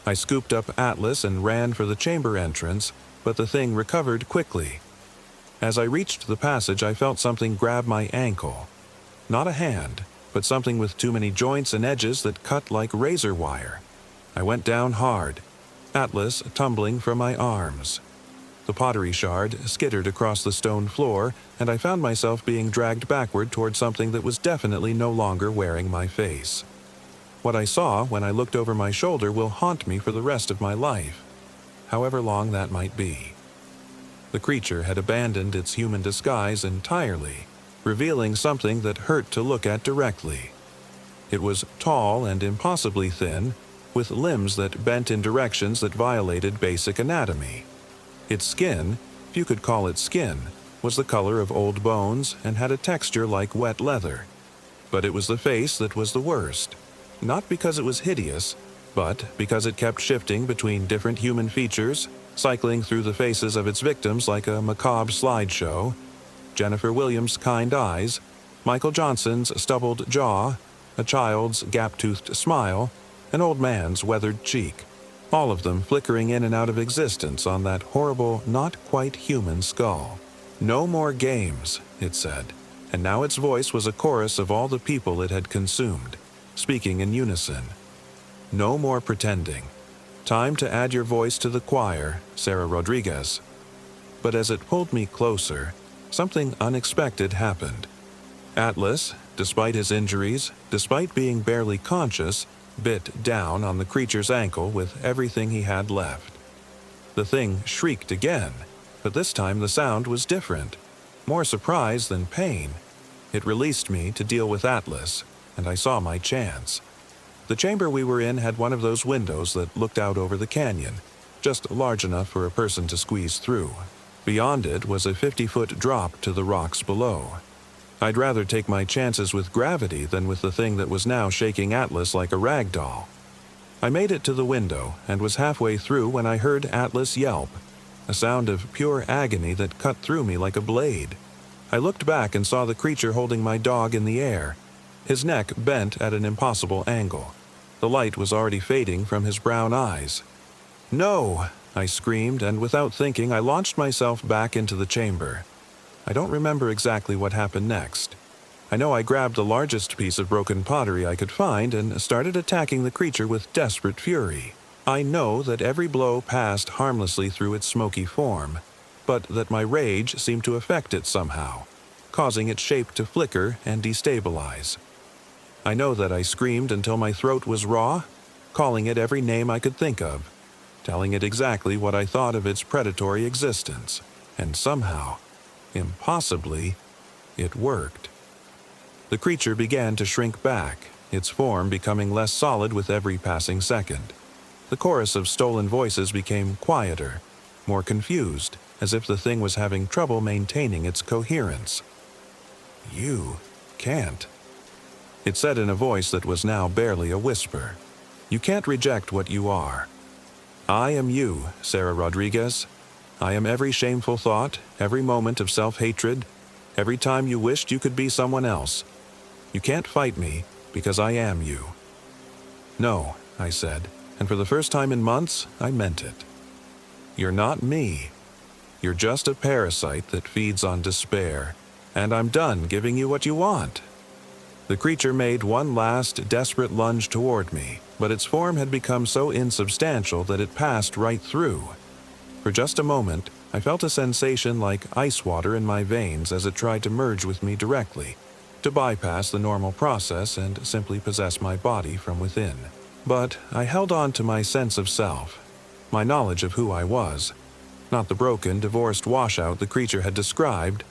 S1: I scooped up Atlas and ran for the chamber entrance, but the thing recovered quickly. As I reached the passage, I felt something grab my ankle. Not a hand, but something with too many joints and edges that cut like razor wire. I went down hard, Atlas tumbling from my arms. The pottery shard skittered across the stone floor, and I found myself being dragged backward toward something that was definitely no longer wearing my face. What I saw when I looked over my shoulder will haunt me for the rest of my life, however long that might be. The creature had abandoned its human disguise entirely, revealing something that hurt to look at directly. It was tall and impossibly thin, with limbs that bent in directions that violated basic anatomy. Its skin, if you could call it skin, was the color of old bones and had a texture like wet leather. But it was the face that was the worst. Not because it was hideous, but because it kept shifting between different human features, cycling through the faces of its victims like a macabre slideshow. Jennifer Williams' kind eyes, Michael Johnson's stubbled jaw, a child's gap-toothed smile, an old man's weathered cheek, all of them flickering in and out of existence on that horrible, not-quite-human skull. No more games, it said, and now its voice was a chorus of all the people it had consumed, speaking in unison. No more pretending. Time to add your voice to the choir, Sarah Rodriguez. But as it pulled me closer, something unexpected happened. Atlas, despite his injuries, despite being barely conscious, bit down on the creature's ankle with everything he had left. The thing shrieked again, but this time the sound was different. More surprise than pain. It released me to deal with Atlas, and I saw my chance. The chamber we were in had one of those windows that looked out over the canyon, just large enough for a person to squeeze through. Beyond it was a 50-foot drop to the rocks below. I'd rather take my chances with gravity than with the thing that was now shaking Atlas like a rag doll. I made it to the window and was halfway through when I heard Atlas yelp, a sound of pure agony that cut through me like a blade. I looked back and saw the creature holding my dog in the air, his neck bent at an impossible angle. The light was already fading from his brown eyes. "No!" I screamed, and without thinking I launched myself back into the chamber. I don't remember exactly what happened next. I know I grabbed the largest piece of broken pottery I could find and started attacking the creature with desperate fury. I know that every blow passed harmlessly through its smoky form, but that my rage seemed to affect it somehow, causing its shape to flicker and destabilize. I know that I screamed until my throat was raw, calling it every name I could think of, telling it exactly what I thought of its predatory existence, and somehow, impossibly, it worked. The creature began to shrink back, its form becoming less solid with every passing second. The chorus of stolen voices became quieter, more confused, as if the thing was having trouble maintaining its coherence. "You can't," it said in a voice that was now barely a whisper. "You can't reject what you are. I am you, Sarah Rodriguez. I am every shameful thought, every moment of self-hatred, every time you wished you could be someone else. You can't fight me, because I am you." "No," I said, and for the first time in months, I meant it. "You're not me. You're just a parasite that feeds on despair, and I'm done giving you what you want." The creature made one last desperate lunge toward me, but its form had become so insubstantial that it passed right through. For just a moment, I felt a sensation like ice water in my veins as it tried to merge with me directly, to bypass the normal process and simply possess my body from within. But I held on to my sense of self, my knowledge of who I was. Not the broken, divorced washout the creature had described,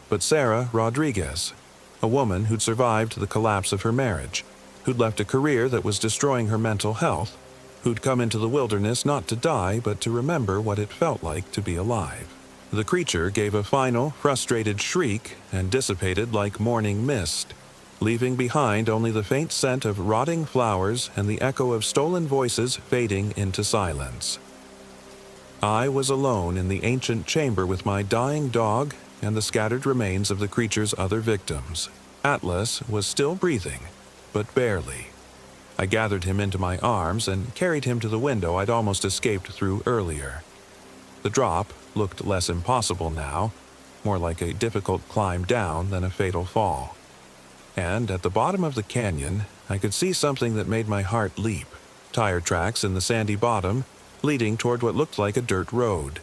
S1: but Sarah Rodriguez, a woman who'd survived the collapse of her marriage, who'd left a career that was destroying her mental health, who'd come into the wilderness not to die but to remember what it felt like to be alive. The creature gave a final, frustrated shriek and dissipated like morning mist, leaving behind only the faint scent of rotting flowers and the echo of stolen voices fading into silence. I was alone in the ancient chamber with my dying dog and the scattered remains of the creature's other victims. Atlas was still breathing, but barely. I gathered him into my arms and carried him to the window I'd almost escaped through earlier. The drop looked less impossible now, more like a difficult climb down than a fatal fall. And at the bottom of the canyon, I could see something that made my heart leap. Tire tracks in the sandy bottom, leading toward what looked like a dirt road.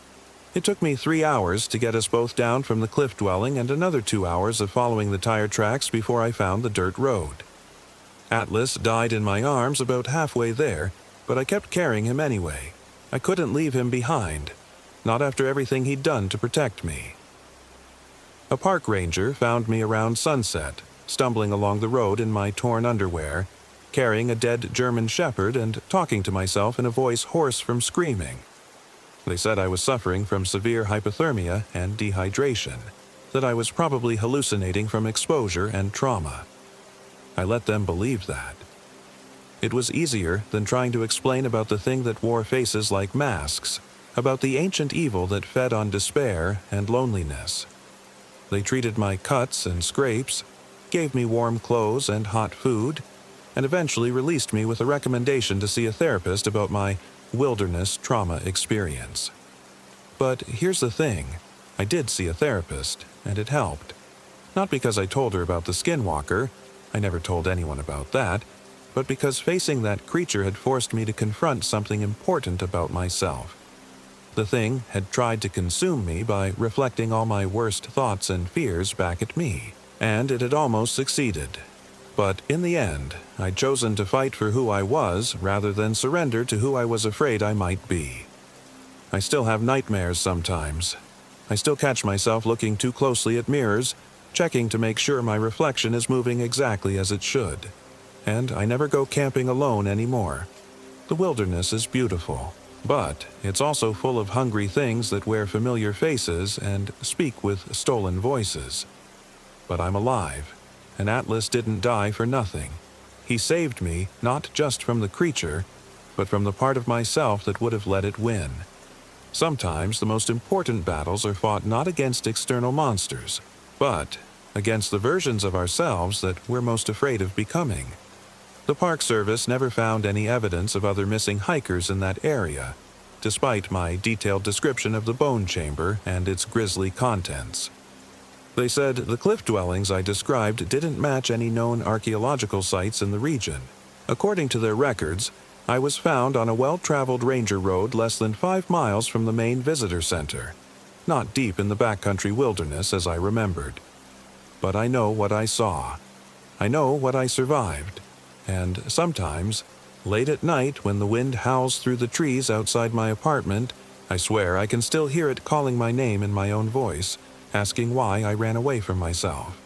S1: It took me 3 hours to get us both down from the cliff dwelling and another 2 hours of following the tire tracks before I found the dirt road. Atlas died in my arms about halfway there, but I kept carrying him anyway. I couldn't leave him behind, not after everything he'd done to protect me. A park ranger found me around sunset, stumbling along the road in my torn underwear, carrying a dead German shepherd and talking to myself in a voice hoarse from screaming. They said I was suffering from severe hypothermia and dehydration. that I was probably hallucinating from exposure and trauma. I let them believe that. It was easier than trying to explain about the thing that wore faces like masks, about the ancient evil that fed on despair and loneliness. They treated my cuts and scrapes, gave me warm clothes and hot food, and eventually released me with a recommendation to see a therapist about my wilderness trauma experience. But here's the thing, I did see a therapist, and it helped. Not because I told her about the skinwalker, I never told anyone about that, but because facing that creature had forced me to confront something important about myself. The thing had tried to consume me by reflecting all my worst thoughts and fears back at me, and it had almost succeeded. But in the end, I'd chosen to fight for who I was rather than surrender to who I was afraid I might be. I still have nightmares sometimes. I still catch myself looking too closely at mirrors, checking to make sure my reflection is moving exactly as it should. And I never go camping alone anymore. The wilderness is beautiful, but it's also full of hungry things that wear familiar faces and speak with stolen voices. But I'm alive, and Atlas didn't die for nothing. He saved me not just from the creature, but from the part of myself that would have let it win. Sometimes the most important battles are fought not against external monsters, but against the versions of ourselves that we're most afraid of becoming. The Park Service never found any evidence of other missing hikers in that area, despite my detailed description of the bone chamber and its grisly contents. They said the cliff dwellings I described didn't match any known archaeological sites in the region. According to their records, I was found on a well-traveled ranger road less than 5 miles from the main visitor center, not deep in the backcountry wilderness as I remembered. But I know what I saw. I know what I survived. And sometimes, late at night when the wind howls through the trees outside my apartment, I swear I can still hear it calling my name in my own voice, asking why I ran away from myself.